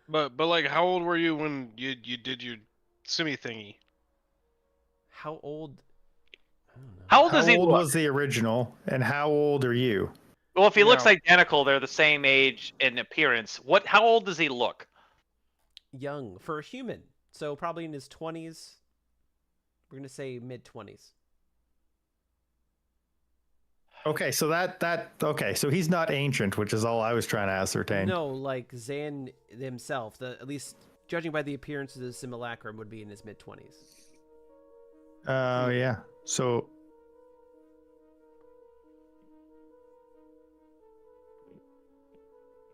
A: But like, how old were you when you did your simi thingy?
C: how old? I don't know.
E: How old
B: How
E: does he
B: old
E: look?
B: was the original, and how old are you?
E: Well, if he looks
A: No.
E: identical, they're the same age in appearance. How old does he look?
C: Young for a human, so probably in his 20s. We're gonna say mid 20s.
B: Okay, so okay, so he's not ancient, which is all I was trying to ascertain.
C: No, like Zan himself, at least judging by the appearance of the simulacrum, would be in his mid 20s.
B: Oh yeah. So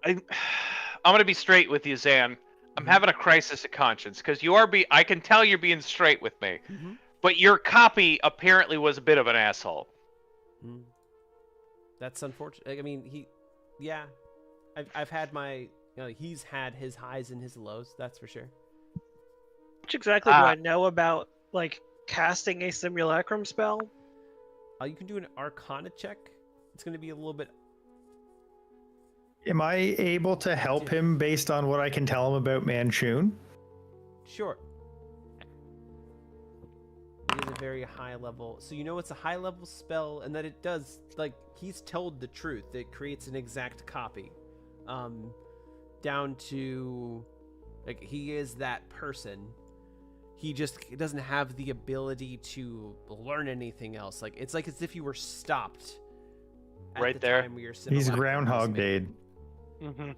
E: I'm gonna be straight with you, Zan. I'm having a crisis of conscience because I can tell you're being straight with me, but your copy apparently was a bit of an asshole.
C: That's unfortunate. I mean, I've had my, he's had his highs and his lows. That's for sure.
D: Which exactly do I know about, like, casting a simulacrum spell?
C: You can do an Arcana check. It's going to be a little bit.
B: am I able to help him based on what I can tell him about Manchun?
C: Sure. It is a very high level. So it's a high level spell, and that it does, like, he's told the truth. It creates an exact copy. Down to, like, he is that person. He just doesn't have the ability to learn anything else. Like, it's like as if you were stopped at
E: Right
C: the
E: there.
C: time where your
B: He's
C: simulacrum was
B: Groundhog
C: made.
B: Day.
A: Mm-hmm.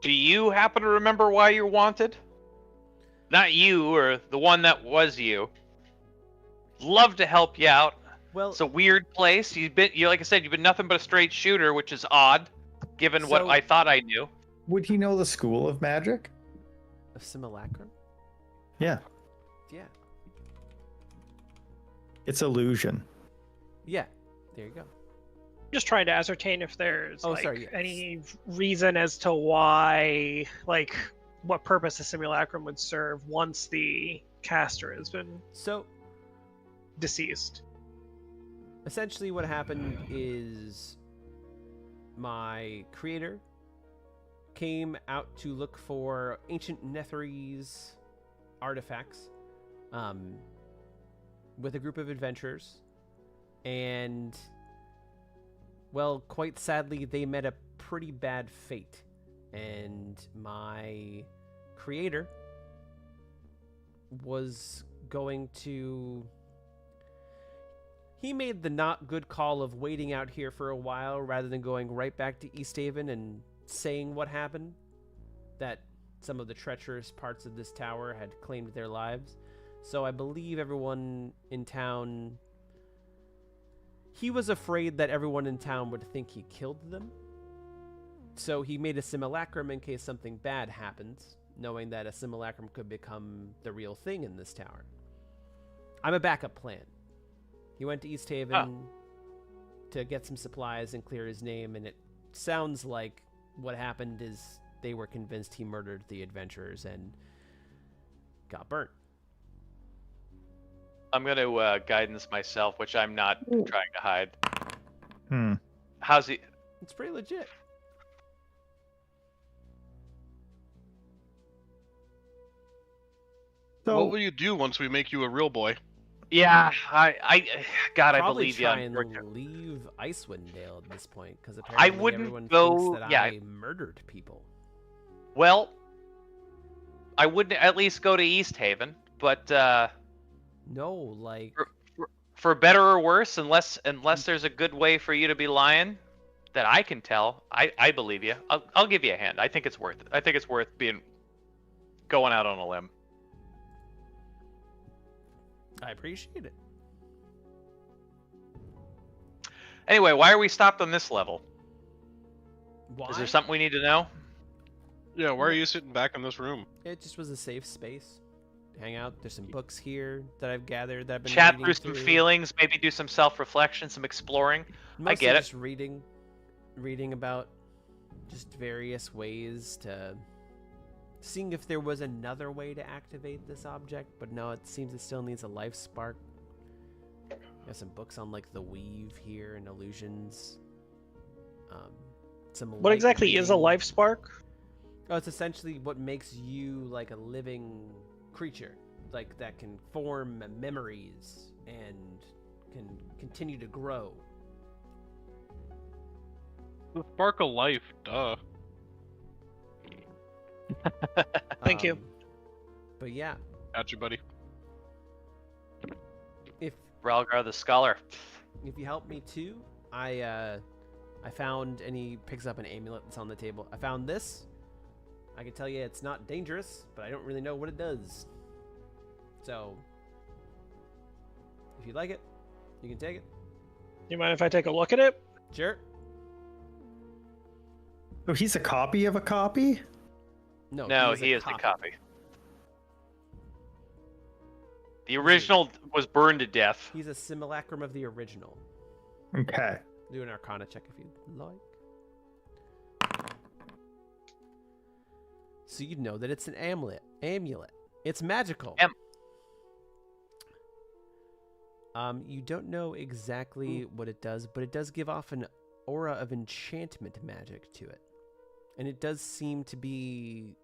E: Do you happen to remember why you're wanted? Not you, or the one that was you. Love to help you out.
C: Well,
E: It's a weird place. Like I said, you've been nothing but a straight shooter, which is odd, given what
C: So-
E: I thought I knew.
B: Would he know the School of Magic?
C: a simulacrum?
B: Yeah,
C: Yeah.
B: it's illusion.
C: Yeah. There you go.
D: Just trying to ascertain if there's
C: Yes.
D: any reason as to why, like, what purpose the simulacrum would serve once the caster has been
C: So,
D: deceased.
C: essentially what happened is my creator came out to look for ancient Netherese artifacts with a group of adventurers, and Well, quite sadly, they met a pretty bad fate. And my creator was going to... He made the not good call of waiting out here for a while rather than going right back to East Haven and saying what happened. That some of the treacherous parts of this tower had claimed their lives. So I believe everyone in town... He was afraid that everyone in town would think he killed them. So he made a simulacrum in case something bad happens, knowing that a simulacrum could become the real thing in this tower. I'm a backup plan. He went to East Haven to get some supplies and clear his name, and it sounds like what happened is they were convinced he murdered the adventurers and got burnt.
E: I'm going to guidance myself, which I'm not trying to hide.
B: Hmm.
E: How's he?
C: It's pretty legit.
B: So,
A: What will you do once we make you a real boy?
E: Yeah, God, I
C: Probably
E: believe you.
C: try and leave Icewind Dale at this point, because
E: I
C: apparently
E: wouldn't
C: everyone
E: go-
C: thinks that
E: yeah.
C: I murdered people.
E: Well, I wouldn't at least go to East Haven, but
C: No, like...
E: for better or worse, unless there's a good way for you to be lying that I can tell, I believe you. I'll give you a hand. I think it's worth it. I think it's worth going out on a limb.
C: I appreciate it.
E: Anyway, why are we stopped on this level?
C: Why?
E: Is there something we need to know?
A: Yeah, why are you sitting back in this room?
C: It just was a safe space. Hang out. There's some books here that I've gathered that I've been
E: Chat
C: reading
E: through some feelings, maybe do some self-reflection, some exploring.
C: Mostly
E: get it.
C: just reading about just various ways to... Seeing if there was another way to activate this object, but no, it seems it still needs a life spark. Got some books on like the weave here and illusions. Some
D: What
C: light
D: exactly is a
C: reading.
D: life spark?
C: Oh, it's essentially what makes you like a living creature, like that can form memories and can continue to grow.
A: The spark of life, duh.
D: Thank you.
C: But yeah,
A: Got you, buddy.
C: if
E: Ralgar the Scholar.
C: you help me too, I found, and he picks up an amulet that's on the table. I found this. I can tell you it's not dangerous, but I don't really know what it does. So, if you like it, you can take it.
D: You mind if I take a look at it?
C: Sure.
B: so he's a copy of a copy?
E: No, he is the copy. The original was burned to death.
C: He's a simulacrum of the original.
B: Okay.
C: Do an Arcana check if you'd like. So you know that it's an amulet. It's magical. You don't know exactly what it does, but it does give off an aura of enchantment magic to it. And it does seem to be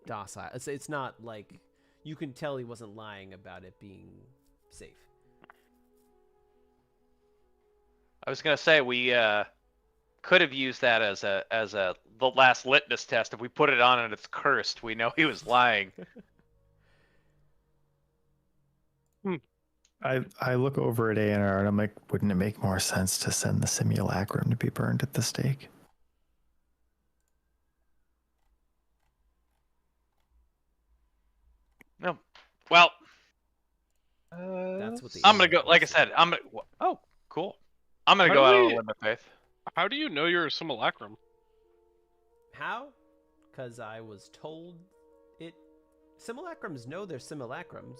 C: docile. It's not like... You can tell he wasn't lying about it being safe.
E: I was gonna say we could have used that as the last litmus test. If we put it on and it's cursed, we know he was lying.
B: I look over at A&R and I'm like, wouldn't it make more sense to send the simulacrum to be burned at the stake?
E: No. Well,
C: That's what the
E: I'm gonna go.
C: amulet
E: Like I
C: was.
E: said, I'm gonna. Oh, cool. I'm gonna
A: How
E: go
A: do
E: out on
A: we-
E: a limb of faith.
A: How do you know you're a simulacrum?
C: How? Because I was told it. Simulacrums know they're simulacrums.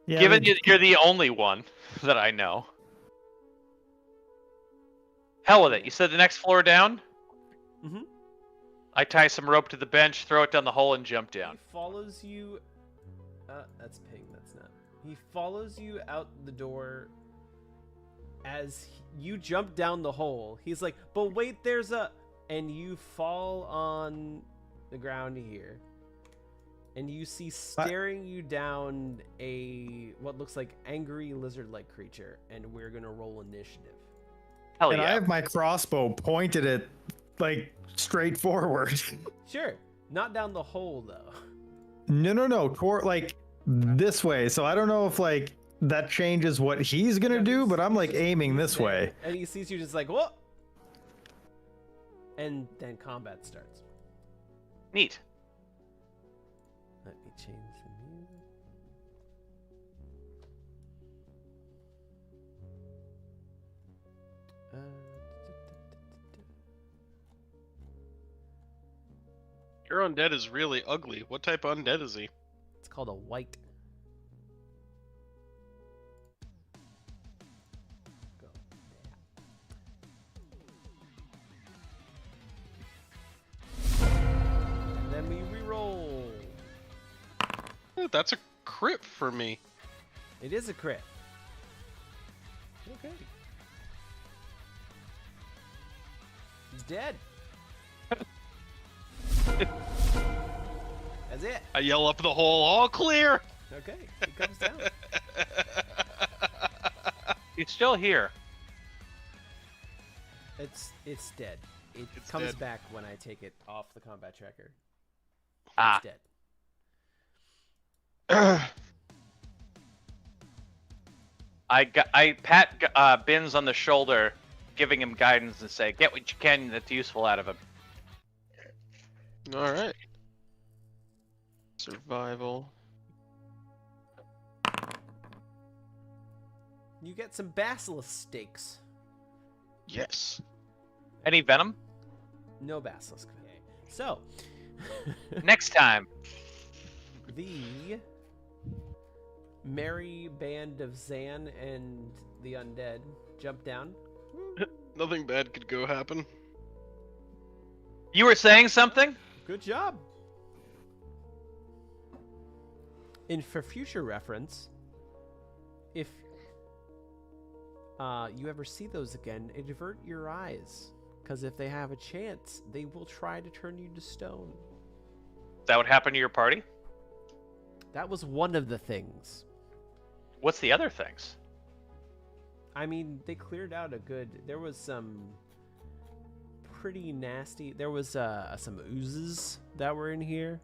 B: Yeah,
E: Given
B: they-
E: you're the only one that I know. Hell with it. You said the next floor down?
C: Mhm.
E: I tie some rope to the bench, throw it down the hole, and jump down.
C: He follows you. That's Ping. That's not. He follows you out the door. As you jump down the hole, he's like, "But wait, there's a," and you fall on the ground here. And you see staring you down what looks like angry lizard-like creature, and we're gonna roll initiative.
E: Hell
B: And
E: yeah.
B: I have my crossbow pointed at, like, straight forward.
C: Sure, not down the hole though.
B: No, toward, like, this way. So I don't know if, like, that changes what he's gonna do, but I'm, like, aiming this way.
C: And he sees you just like, whoa! And then combat starts.
E: Neat.
C: Let me change the music.
A: Your undead is really ugly. What type of undead is he?
C: It's called a white. Go. And then we re-roll.
A: That's a crit for me.
C: It is a crit. Okay. He's dead. That's it.
A: I yell up the hole, all clear!
C: Okay, he comes down.
E: He's still here.
C: It's dead. It
A: It's
C: comes
A: dead.
C: back when I take it off the combat tracker.
E: Ah.
C: It's dead.
E: I pat Bins on the shoulder, giving him guidance and say, "Get what you can that's useful out of him."
F: All right. Survival.
C: You get some basilisk steaks.
F: Yes.
E: Any venom?
C: No basilisk. Okay. So,
E: Next time.
C: the merry band of Zan and the undead jump down.
A: Nothing bad could go happen.
E: You were saying something?
C: Good job. And for future reference, if you ever see those again, avert your eyes, because if they have a chance, they will try to turn you to stone.
E: That would happen to your party?
C: That was one of the things.
E: What's the other things?
C: I mean, they cleared out there was some pretty nasty, there was some oozes that were in here.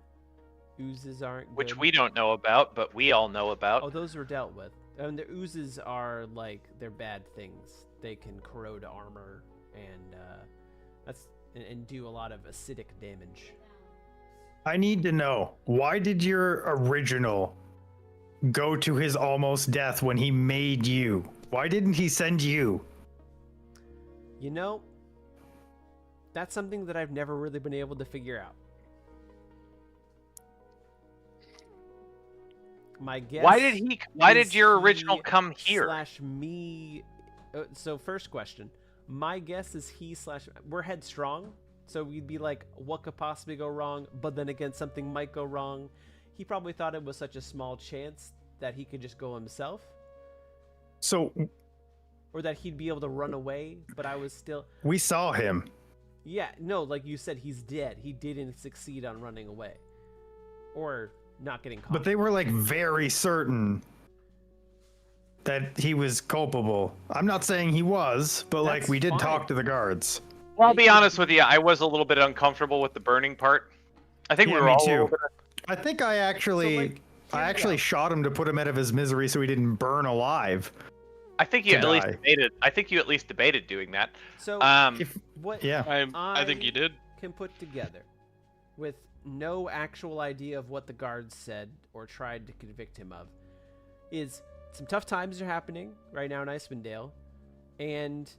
C: Oozes aren't good.
E: Which we don't know about, but we all know about.
C: Oh, those were dealt with. And the oozes are like, they're bad things. They can corrode armor and do a lot of acidic damage.
B: I need to know, why did your original go to his almost death when he made you? Why didn't he send you?
C: You know, that's something that I've never really been able to figure out. My guess.
E: Why did your
C: is
E: original
C: he
E: come here?
C: / me. So first question. My guess is we're headstrong, so we'd be like, what could possibly go wrong? But then again, something might go wrong. He probably thought it was such a small chance that he could just go himself,
B: So
C: or that he'd be able to run away. But I was still.
B: we saw him.
C: Yeah, no, like you said, he's dead. He didn't succeed on running away, or not getting caught.
B: But they were like very certain that he was culpable. I'm not saying he was, but like
C: That's
B: we did
C: fine.
B: talk to the guards.
E: Well, I'll be honest with you. I was a little bit uncomfortable with the burning part. I think
B: Yeah,
E: we were
B: me
E: all a
B: too.
E: little bit.
B: I think I actually shot him to put him out of his misery so he didn't burn alive.
E: I think you
B: to
E: at least
B: die.
E: debated. I think you at least debated doing that.
C: So
B: If
C: what
B: yeah.
A: I think you did.
C: can put together with no actual idea of what the guards said or tried to convict him of is some tough times are happening right now in Icewind Dale, and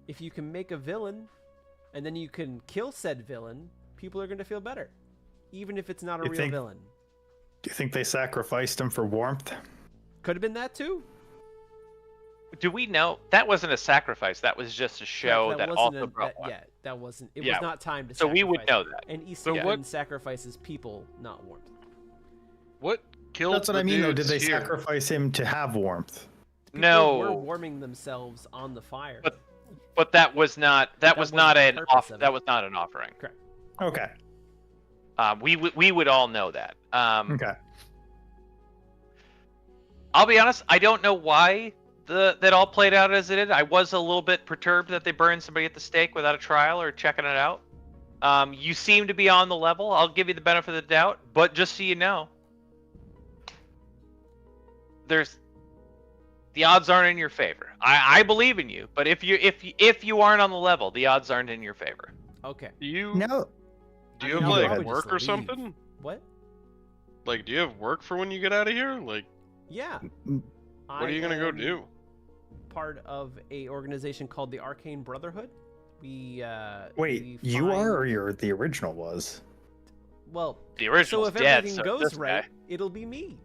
C: if you can make a villain and then you can kill said villain, people are going to feel better, even if it's not a
B: You
C: real
B: think-
C: villain.
B: Do you think they sacrificed him for warmth?
C: Could have been that too.
E: Do we know that wasn't a sacrifice? That was just a show that
C: wasn't
E: also brought one.
C: yeah, that wasn't. It
E: Yeah.
C: was not time to.
E: So we would
C: sacrifice.
E: know that.
C: And
A: So
C: Eastwind
A: what-
C: sacrifices people, not warmth.
A: What killed
B: That's what
A: the
B: I mean though. Did
A: dudes
B: they
A: here?
B: sacrifice him to have warmth?
C: People
E: No.
C: were warming themselves on the fire.
E: But that was not. That was
C: wasn't
E: not
C: the
E: an
C: purpose
E: off.
C: of
E: That
C: it.
E: was not an offering.
B: Okay.
E: We would all know that.
B: Okay.
E: I'll be honest, I don't know why that all played out as it did. I was a little bit perturbed that they burned somebody at the stake without a trial or checking it out. You seem to be on the level. I'll give you the benefit of the doubt, but just so you know, the odds aren't in your favor. I believe in you, but if you aren't on the level, the odds aren't in your favor.
C: Okay.
A: Do you
B: No.
A: do you
C: I
A: have
C: mean,
A: like
C: probably
A: work
C: just
A: or
C: leave.
A: something?
C: What?
A: Like, do you have work for when you get out of here? Like,
C: Yeah.
A: what are you gonna go do?
C: Part of a organization called the Arcane Brotherhood. We
B: Wait,
C: we
B: you
C: find-
B: are, or the original was?
C: Well,
E: The
C: so
E: original's
C: if
E: dead.
C: everything
E: So
C: goes
E: this
C: right,
E: guy.
C: it'll be me,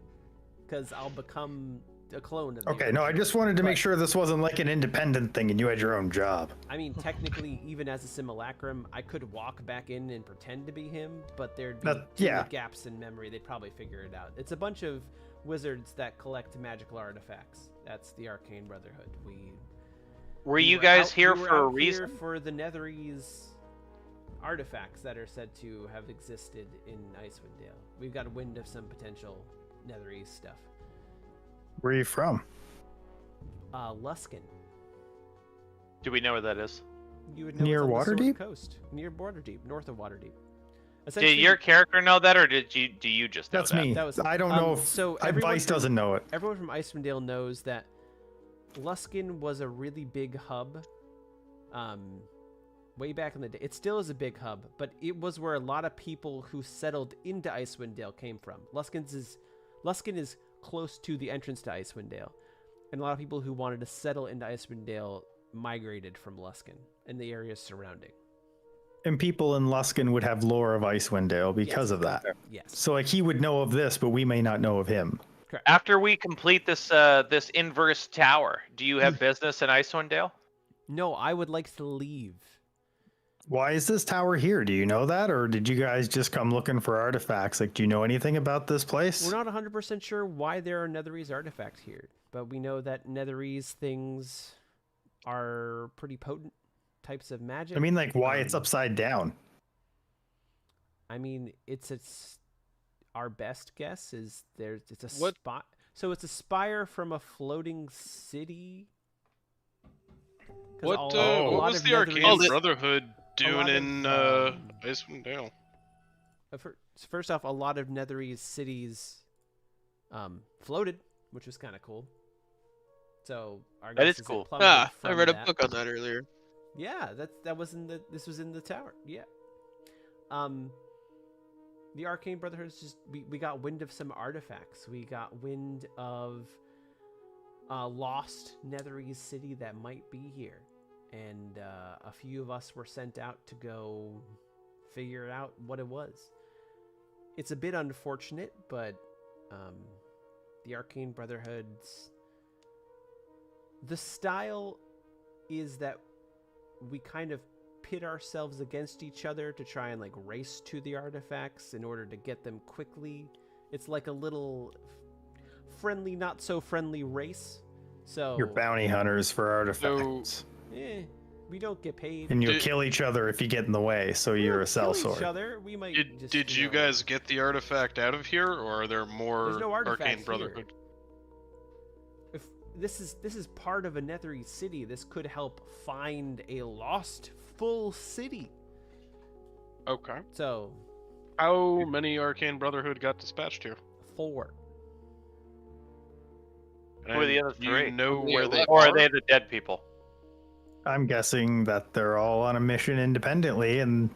C: because I'll become a clone of. The
B: Okay, no, I
C: original.
B: just wanted to make
C: But-
B: sure this wasn't like an independent thing and you had your own job.
C: I mean, technically, even as a simulacrum, I could walk back in and pretend to be him, but there'd be
B: That-
C: too
B: yeah.
C: many gaps in memory. They'd probably figure it out. It's a bunch of wizards that collect magical artifacts. That's the Arcane Brotherhood.
E: Were
C: we
E: you
C: were
E: guys
C: out-
E: here
C: we were
E: for a
C: out here
E: reason?
C: for the Netherese artifacts that are said to have existed in Icewind Dale. We've got a wind of some potential Netherese stuff.
B: Where are you from?
C: Luskin.
E: Do we know where that is?
C: You would know
B: Near
C: it's on the
B: Waterdeep?
C: Sword Coast, near Waterdeep, north of Waterdeep.
E: Did
C: Essentially,
E: your character know that, or do you just know
B: That's
E: that?
B: me.
C: That was-
B: I don't know if
C: so everyone
B: Vice
C: from-
B: doesn't know it.
C: everyone from Icewind Dale knows that Luskin was a really big hub. Way back in the day, it still is a big hub, but it was where a lot of people who settled into Icewind Dale came from. Luskin is close to the entrance to Icewind Dale, and a lot of people who wanted to settle into Icewind Dale migrated from Luskin and the areas surrounding.
B: And people in Luskin would have lore of Icewind Dale because
C: Yes.
B: of that.
C: Yes,
B: So like he would know of this, but we may not know of him.
C: correct.
E: After we complete this inverse tower, do you have business in Icewind Dale?
C: No, I would like to leave.
B: Why is this tower here? Do you know that? Or did you guys just come looking for artifacts? Like, do you know anything about this place?
C: We're not 100% sure why there are Netherese artifacts here, but we know that Netherese things are pretty potent types of magic.
B: I mean, like, why it's
C: Um,
B: upside down?
C: I mean, it's our best guess is it's a
G: What-
C: spot. So it's a spire from a floating city. 'Cause
A: What
C: a
A: what
C: lot
A: was
C: of
A: the
C: Netherese-
A: Arcane Brotherhood doing
C: lot of,
A: in Icewind Dale?
C: First off, a lot of Netherese cities floated, which was kind of cool. So our
E: That
C: guess
E: is
C: it
E: cool.
C: plummeted
F: I
C: from
F: read a
C: that.
F: book on that earlier.
C: Yeah, that was in the this was in the tower. Yeah. The Arcane Brotherhood is just we got wind of some artifacts. We got wind of a lost Netherese city that might be here. And a few of us were sent out to go figure out what it was. It's a bit unfortunate, but the Arcane Brotherhood's the style is that we kind of pit ourselves against each other to try and like race to the artifacts in order to get them quickly. It's like a little friendly, not so friendly race. So
B: You're bounty hunters for artifacts.
C: we don't get paid.
B: And you'll
A: Did-
B: kill each other if you get in the way, so
C: We
B: you're
C: don't
B: a
C: kill
B: sellsword.
C: each other. We might just,
A: Did you
C: know,
A: guys get the artifact out of here, or are there more
C: There's no artifacts
A: Arcane
C: here.
A: Brotherhood?
C: If this is part of a Netherese city, this could help find a lost full city.
A: Okay.
C: So
A: How many Arcane Brotherhood got dispatched here?
C: 4.
E: Who are the
A: And
E: other
A: do
E: three?
A: you know
F: Only
A: where they
F: 11.
E: Or are they the dead people?
B: I'm guessing that they're all on a mission independently and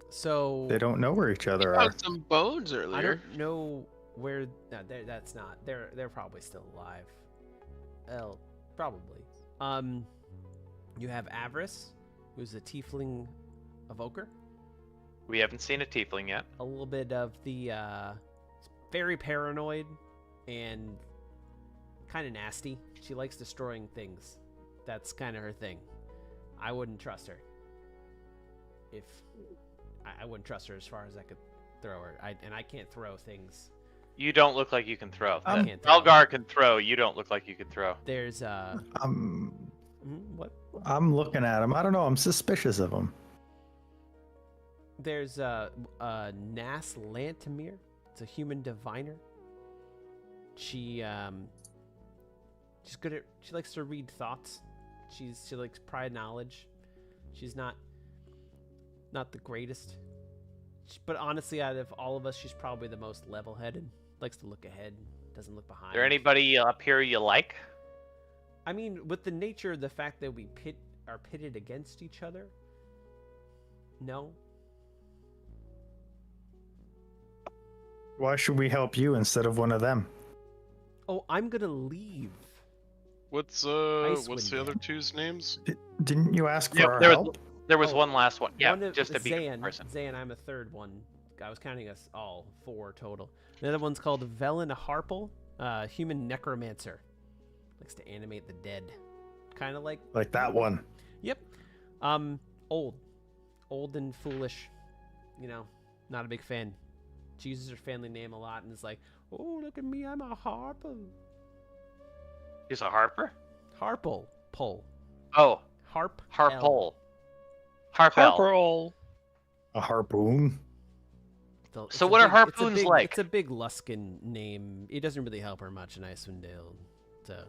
C: So
B: they don't know where each other are.
F: Found some bones
C: I
F: earlier.
C: don't know where. No, that's not. They're probably still alive. Well, probably. You have Avarice, who's a tiefling evoker.
E: We haven't seen a tiefling yet.
C: A little bit of the very paranoid and kind of nasty. She likes destroying things. That's kind of her thing. I wouldn't trust her. If I wouldn't trust her as far as I could throw her. I can't throw things.
E: You don't look like you can throw.
C: I can't throw.
E: Algar can throw. You don't look like you can throw.
C: There's
B: I'm,
C: what?
B: I'm looking at him. I don't know. I'm suspicious of him.
C: There's Nas Lantimir. It's a human diviner. She's good at. She likes to read thoughts. She likes prior knowledge. She's not the greatest, but honestly, out of all of us, she's probably the most level-headed. Likes to look ahead, doesn't look behind.
E: Is there anybody up here you like?
C: I mean, with the nature of the fact that we are pitted against each other, no.
B: Why should we help you instead of one of them?
C: Oh, I'm gonna leave.
A: What's
C: Icewind
A: the other
C: Dale.
A: two's names?
B: Didn't you ask for
E: Yep,
B: our
E: there was-
B: help?
E: There was
C: Oh,
E: one last one. Yeah,
C: One of-
E: just to be a
C: Zan.
E: person.
C: Zan, I'm a third one. I was counting us all 4 total. The other one's called Velen Harple, human necromancer. Likes to animate the dead, kind of like.
B: Like that one.
C: Yep. Old and foolish. You know, not a big fan. She uses her family name a lot and is like, "Oh, look at me, I'm a harper."
E: He's a harper?
C: Harple, pull,
E: Oh,
C: harp,
E: harpole. Harpel.
D: Corporal.
B: A harpoon.
E: So what are harpoons like?
C: It's a big Luskin name. It doesn't really help her much in Icewind Dale, so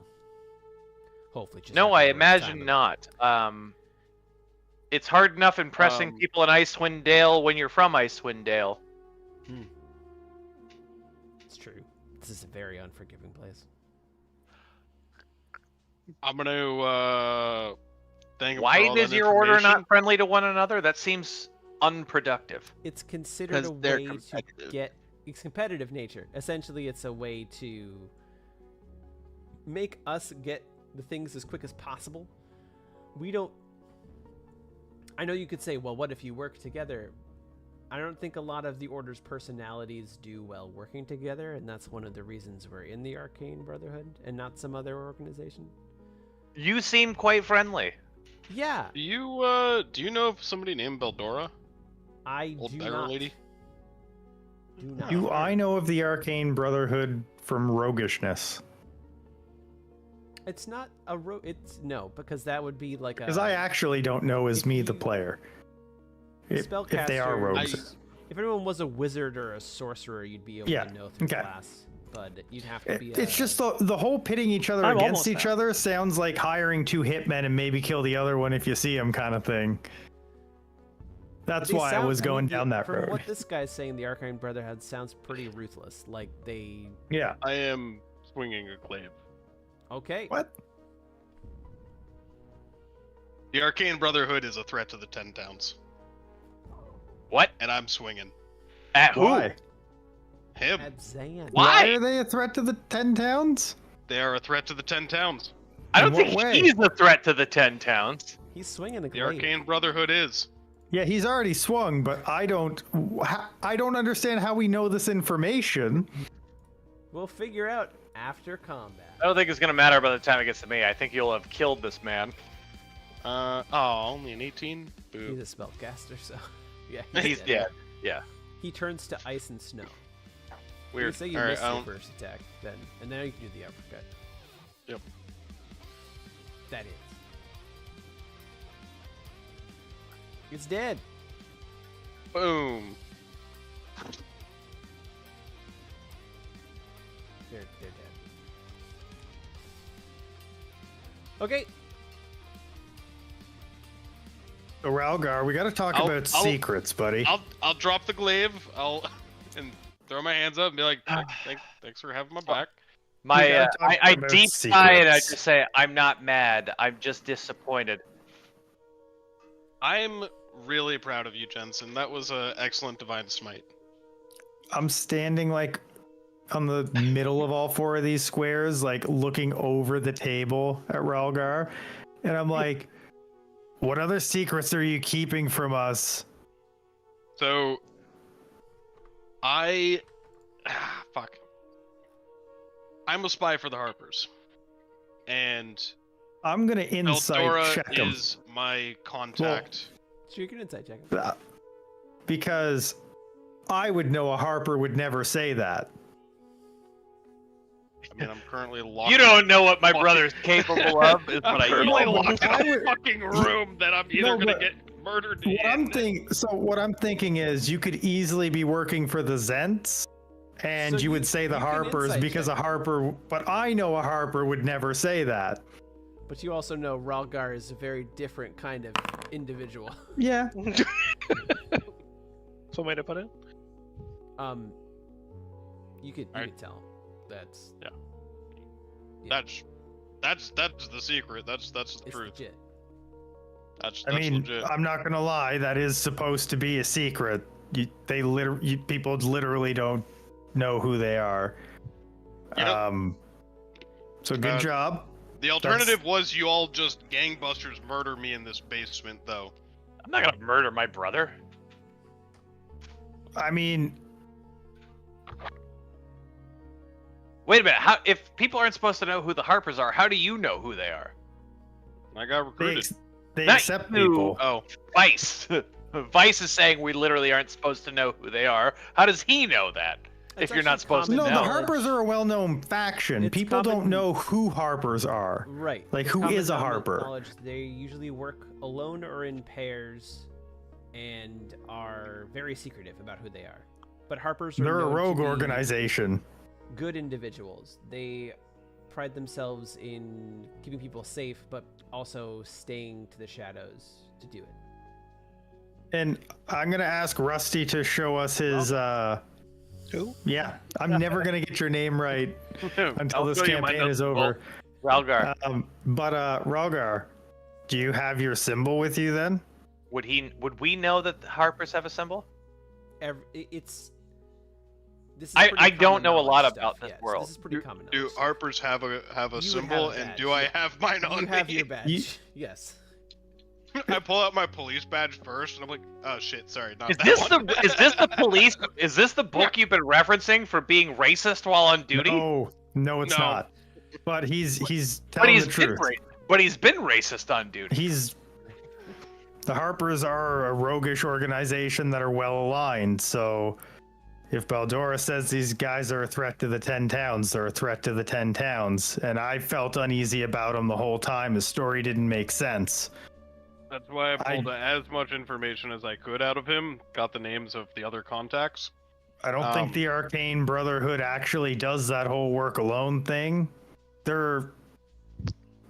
C: hopefully she's.
E: No,
C: having
E: I
C: a rough
E: imagine
C: time.
E: not. It's hard enough impressing people in Icewind Dale when you're from Icewind Dale.
C: It's true. This is a very unforgiving place.
A: I'm gonna thank him for
E: Why
A: all
E: is
A: that
E: your order
A: information.
E: not friendly to one another? That seems unproductive.
C: It's considered a
F: 'Cause they're
C: way to
F: competitive.
C: get. It's competitive nature. Essentially, it's a way to make us get the things as quick as possible. We don't. I know you could say, well, what if you work together? I don't think a lot of the Order's personalities do well working together, and that's one of the reasons we're in the Arcane Brotherhood and not some other organization.
E: You seem quite friendly.
C: Yeah,
A: Do you know of somebody named Beldora?
C: I
A: Old
C: do
A: beggar
C: not.
A: lady?
C: Do not.
B: Do I know of the Arcane Brotherhood from roguishness?
C: It's not a It's no, because that would be like a.
B: Because I actually don't know as
C: if
B: me, the
C: you-
B: player. If they are
C: Spellcaster-
B: rogues.
C: If anyone was a wizard or a sorcerer, you'd be able
B: Yeah,
C: to know through
B: okay.
C: class. But you'd have to be.
B: It's just the whole pitting each other
D: I'm
B: against
D: almost
B: each
D: there.
B: other sounds like hiring 2 hitmen and maybe kill the other one if you see him kind of thing. That's why I was going down that
C: from
B: road.
C: what this guy's saying, the Arcane Brotherhood sounds pretty ruthless. Like they.
B: Yeah.
A: I am swinging a glaive.
C: Okay.
B: What?
A: The Arcane Brotherhood is a threat to the 10 towns,
E: What?
A: and I'm swinging
E: At who?
B: Why?
A: him.
C: At Zan.
E: Why?
B: Why are they a threat to the 10 towns?
A: They are a threat to the 10 towns.
E: I don't
B: In what
E: think
B: way?
E: he's a threat to the 10 towns.
C: He's swinging a
A: The
C: glaive.
A: Arcane Brotherhood is.
B: Yeah, he's already swung, but I don't understand how we know this information.
C: We'll figure out after combat.
E: I don't think it's gonna matter by the time it gets to me. I think you'll have killed this man.
A: Only an 18?
C: He's
A: Boo.
C: a spellcaster, so yeah.
E: He's dead. Yeah.
C: He turns to ice and snow.
E: Weird.
C: You say you
A: Alright,
C: missed
A: I
C: your
A: don't-
C: first attack, then, and then you can do the uppercut.
A: Yep.
C: That is. It's dead.
A: Boom.
C: They're dead. Okay.
B: So Ralgar, we got to talk about secrets, buddy.
A: I'll drop the glaive. And throw my hands up and be like, thanks for having my back.
E: My,
B: gotta talk
E: I
B: about
E: deep sigh and I
B: secrets.
E: just say, I'm not mad. I'm just disappointed.
A: I'm really proud of you, Jensen. That was an excellent divine smite.
B: I'm standing like on the middle of all 4 of these squares, like looking over the table at Ralgar, and I'm like, what other secrets are you keeping from us?
A: So, fuck. I'm a spy for the Harpers, and
B: I'm gonna insight
A: Eldora
B: check him
A: is my contact.
C: So you can insight check him.
B: because I would know a Harper would never say that.
A: I mean, I'm currently locked.
E: You don't know what my
A: Fucking-
E: brother's capable of, is
A: I'm
E: what I
A: currently
B: know.
A: locked in
B: I
A: a
B: would-
A: fucking room that I'm either
B: No,
A: gonna
B: but-
A: get
G: murdered
B: What I'm thinking is you could easily be working for the Zents, and
C: So
B: you would say the
C: you can
B: Harpers
C: insight
B: because
C: check.
B: a Harper. But I know a Harper would never say that.
C: But you also know Ralgar is a very different kind of individual.
B: Yeah.
D: That's one way to put it.
C: You could tell. That's
A: That's the secret. That's the
C: it's
A: truth.
C: legit.
A: That's
B: I mean,
A: legit.
B: I'm not gonna lie. That is supposed to be a secret. People literally don't know who they are.
A: Yep.
B: So good job.
A: The alternative was you all just gangbusters murder me in this basement, though.
E: I'm not gonna murder my brother.
B: I mean,
E: Wait a minute. How? If people aren't supposed to know who the Harpers are, how do you know who they are?
A: I got recruited.
B: they
E: Not
B: accept
E: you.
B: people.
A: Oh,
E: Vice. Vice is saying we literally aren't supposed to know who they are. How does he know that?
C: That's
E: if you're not
C: actually
E: supposed to
B: No,
C: common
E: know.
B: the
C: knowledge.
B: Harpers are a well-known faction.
C: It's
B: People don't
C: common-
B: know who Harpers are.
C: Right.
B: Like,
C: It's
B: who
C: common
B: is a Harper?
C: knowledge. They usually work alone or in pairs, and are very secretive about who they are. But Harpers are
B: They're a
C: known to
B: rogue
C: be
B: organization.
C: good individuals. They pride themselves in keeping people safe, but also staying to the shadows to do it.
B: And I'm gonna ask Rusty to show us his.
D: Who?
B: Yeah, I'm never gonna get your name right until
G: I'll
B: this
G: show you my
B: campaign is over.
E: Ralgar.
B: But Ralgar, do you have your symbol with you then?
E: Would we know that the Harpers have a symbol?
C: This is
E: I
C: pretty
E: don't
C: common
E: know a
C: knowledge
E: lot
C: stuff,
E: about this
C: yeah, so
E: world.
C: this is pretty common
A: do
C: knowledge stuff.
A: Harpers have a
C: You would
A: symbol,
C: have a
A: and
C: badge,
A: do I
C: yeah.
A: have mine on
C: You have
A: me?
C: your badge. Yes.
A: I pull out my police badge first, and I'm like, oh shit, sorry, not
E: Is
A: that
E: this
A: one.
E: is this the police? Is this the book you've been referencing for being racist while on duty?
B: No, it's
A: No.
B: not. But he's
E: but
B: telling
E: he's
B: the
E: been
B: truth.
E: but he's been racist on duty.
B: The Harpers are a roguish organization that are well aligned, so if Baldora says these guys are a threat to the 10 towns, they're a threat to the 10 towns. And I felt uneasy about them the whole time. His story didn't make sense.
G: That's why I pulled as much information as I could out of him. Got the names of the other contacts.
B: I don't think the Arcane Brotherhood actually does that whole work alone thing.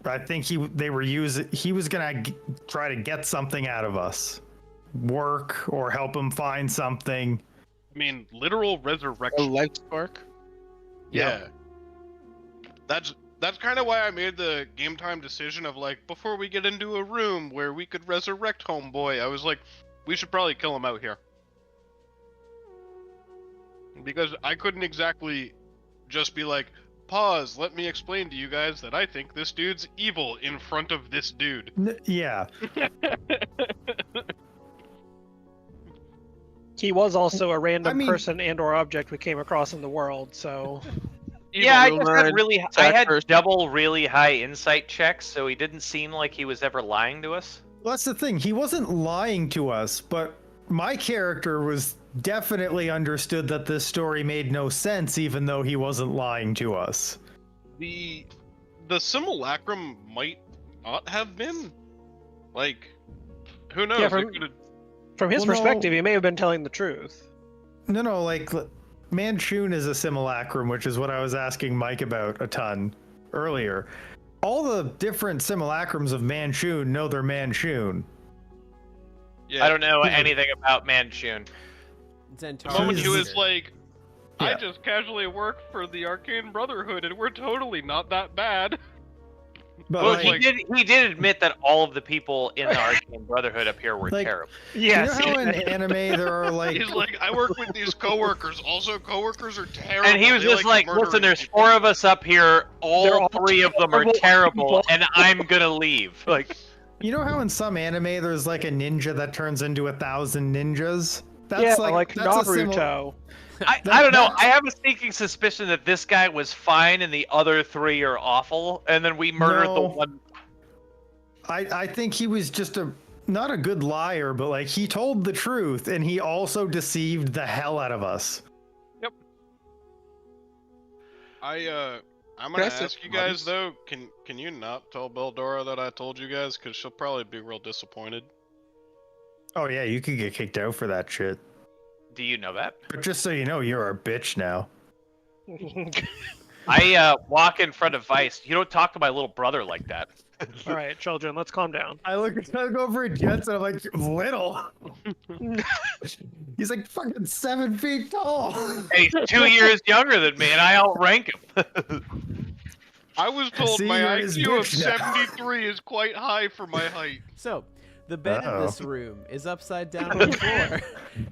B: I think he was gonna try to get something out of us, work or help him find something.
G: I mean, literal
F: A
G: resurrection.
F: life spark.
A: Yeah. That's kind of why I made the game time decision of like, before we get into a room where we could resurrect Homeboy, I was like, we should probably kill him out here. Because I couldn't exactly just be like, pause, let me explain to you guys that I think this dude's evil in front of this dude.
B: Yeah.
D: He was also a random
B: I mean-
D: person and/or object we came across in the world, so
E: Yeah, I
F: Evil
E: just
F: Luna
E: had really I
F: attack
E: had
F: person.
E: double really high insight checks, so he didn't seem like he was ever lying to us.
B: Well, that's the thing. He wasn't lying to us, but my character was definitely understood that this story made no sense, even though he wasn't lying to us.
A: The simulacrum might not have been. Like, who knows?
D: Yeah,
A: It
D: from-
A: could've-
D: from his
B: Well, no.
D: perspective, he may have been telling the truth.
B: No, like Manchun is a simulacrum, which is what I was asking Mike about a ton earlier. All the different simulacrums of Manchun know they're Manchun.
A: yeah.
E: I don't know anything about Manchun.
A: The moment he was
B: Jesus.
A: like, I
B: Yeah.
A: just casually work for the Arcane Brotherhood, and we're totally not that bad.
B: But
E: Well,
B: like,
E: he did admit that all of the people in the Arcane Brotherhood up here were
B: Like-
E: terrible.
D: Yes.
B: you know how in anime there are like
A: He's like, I work with these coworkers. Also, coworkers are terrible.
E: And he was
A: They
E: just like,
A: murdering
E: listen, there's
A: people."
E: 4 of us up here,
D: They're
E: all
D: all
E: 3 of them are
D: terrible
E: terrible,
D: people.
E: and I'm gonna leave. Like,
B: you know how in some anime there's like a ninja that turns into 1,000 ninjas? That's
D: Yeah,
B: like that's a
D: Naruto.
E: I
B: That-
E: don't know.
B: that's-
E: I have a sneaking suspicion that this guy was fine and the other 3 are awful, and then we murdered the
B: No.
E: one.
B: I think he was just not a good liar, but like he told the truth and he also deceived the hell out of us.
A: I'm gonna
F: Guess it's
A: ask you guys
F: months.
A: though. Can you not tell Beldora that I told you guys? Because she'll probably be real disappointed.
B: Oh yeah, you could get kicked out for that shit.
E: Do you know that?
B: But just so you know, you're a bitch now.
E: I walk in front of Vice. You don't talk to my little brother like that.
D: All right, children, let's calm down.
B: I look over at Jets and I'm like, little. He's like fucking 7 feet tall.
E: He's 2 years younger than me, and I outrank him.
G: I was told
B: See,
G: my
B: you're his
G: IQ of
B: bitch now.
G: 73 is quite high for my height.
C: So, the bed in
B: Uh-oh.
C: this room is upside down on the floor.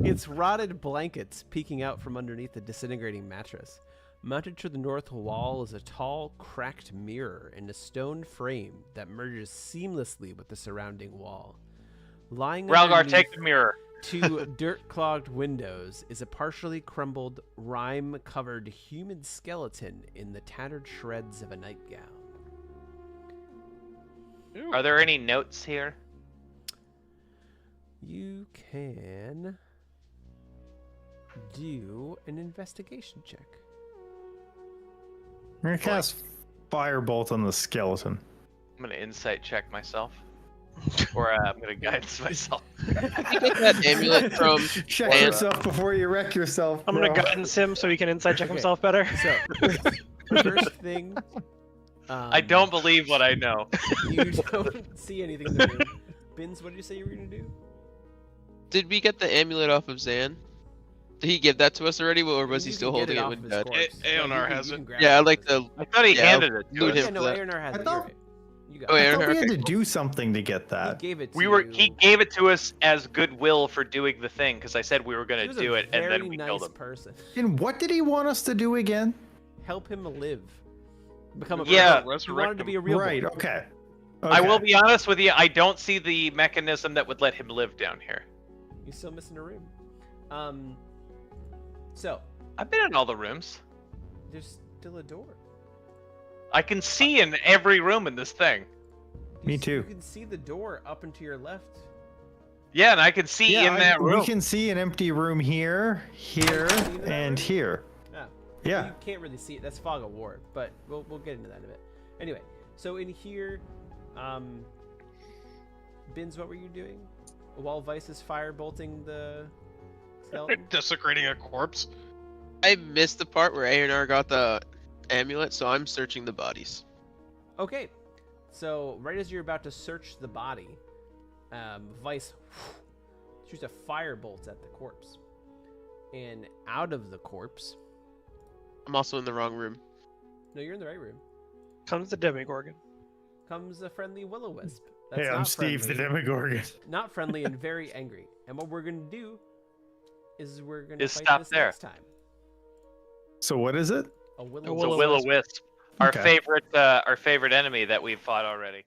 C: It's rotted blankets peeking out from underneath the disintegrating mattress. Mounted to the north wall is a tall, cracked mirror in a stone frame that merges seamlessly with the surrounding wall. Lying
E: Ralgar,
C: underneath
E: take the mirror.
C: 2 dirt-clogged windows is a partially crumbled, rime-covered human skeleton in the tattered shreds of a nightgown.
E: Are there any notes here?
C: You can do an investigation check.
B: I'm gonna cast Firebolt on the skeleton.
E: I'm gonna insight check myself, or I'm gonna guidance myself.
F: You get that amulet from.
B: Check
F: And-
B: yourself before you wreck yourself.
D: I'm gonna
B: bro.
D: guidance him so he can inside check
C: Okay.
D: himself better.
C: So, first thing,
E: I don't believe what I know.
C: you don't see anything in the room. Bins, what did you say you were gonna do?
F: Did we get the amulet off of Zan? Did he give that to us already, or was he
C: You
F: still
C: can get
F: holding it
C: off
F: when
C: of his
F: dead?
C: corpse.
A: Aeonar
C: You can-
A: has
C: you
A: it.
C: can grab
F: Yeah,
C: it
F: I'd
C: off
F: like
C: his-
F: to.
E: I thought he
F: Yeah,
E: handed it to
F: loot
E: us.
F: him
C: Yeah, no,
F: for that.
C: Aeonar has
B: I
C: it.
B: thought-
C: You're right. You got
F: Oh,
C: it.
B: I
F: Aaron,
B: thought we had
F: okay,
B: to do something to get
C: He
B: that.
C: gave it to
E: We were.
C: you.
E: He gave it to us as goodwill for doing the thing, because I said we were
C: He
E: gonna
C: was
E: do
C: a
E: it, and then
C: very
E: we
C: nice
E: killed him.
C: person.
B: And what did he want us to do again?
C: Help him live. Become a
E: Yeah.
C: person. He wanted to be a real
B: Right,
C: boy.
B: okay.
E: I will
B: Okay.
E: be honest with you. I don't see the mechanism that would let him live down here.
C: He's still missing a room. So
E: I've been in all the rooms.
C: there's still a door.
E: I can see in every room in this thing.
B: Me
C: You
B: too.
C: can see the door up and to your left.
E: Yeah, and I can see in that room.
B: We can see an empty room here, here,
C: See that
B: and
C: room?
B: here.
C: Ah,
B: Yeah.
C: You can't really see it. That's fog of war, but we'll get into that in a bit. Anyway, so in here, Bins, what were you doing? While Vice is firebolting the skeleton?
A: Desecrating a corpse.
F: I missed the part where A&R got the amulet, so I'm searching the bodies.
C: Okay, so right as you're about to search the body, Vice shoots a firebolt at the corpse, and out of the corpse.
F: I'm also in the wrong room.
C: No, you're in the right room.
D: Comes the Demigorgon.
C: Comes a friendly will-o-wisp.
B: Hey, I'm
C: not
B: Steve the
C: friendly.
B: Demogorgon.
C: Not friendly and very angry. And what we're gonna do is we're gonna
E: Is
C: fight
E: stop
C: this
E: there.
C: next time.
B: So what is it?
C: A
E: It's a
C: will-o-wisp.
E: will-o-wisp.
B: Okay.
E: Our favorite enemy that we've fought already.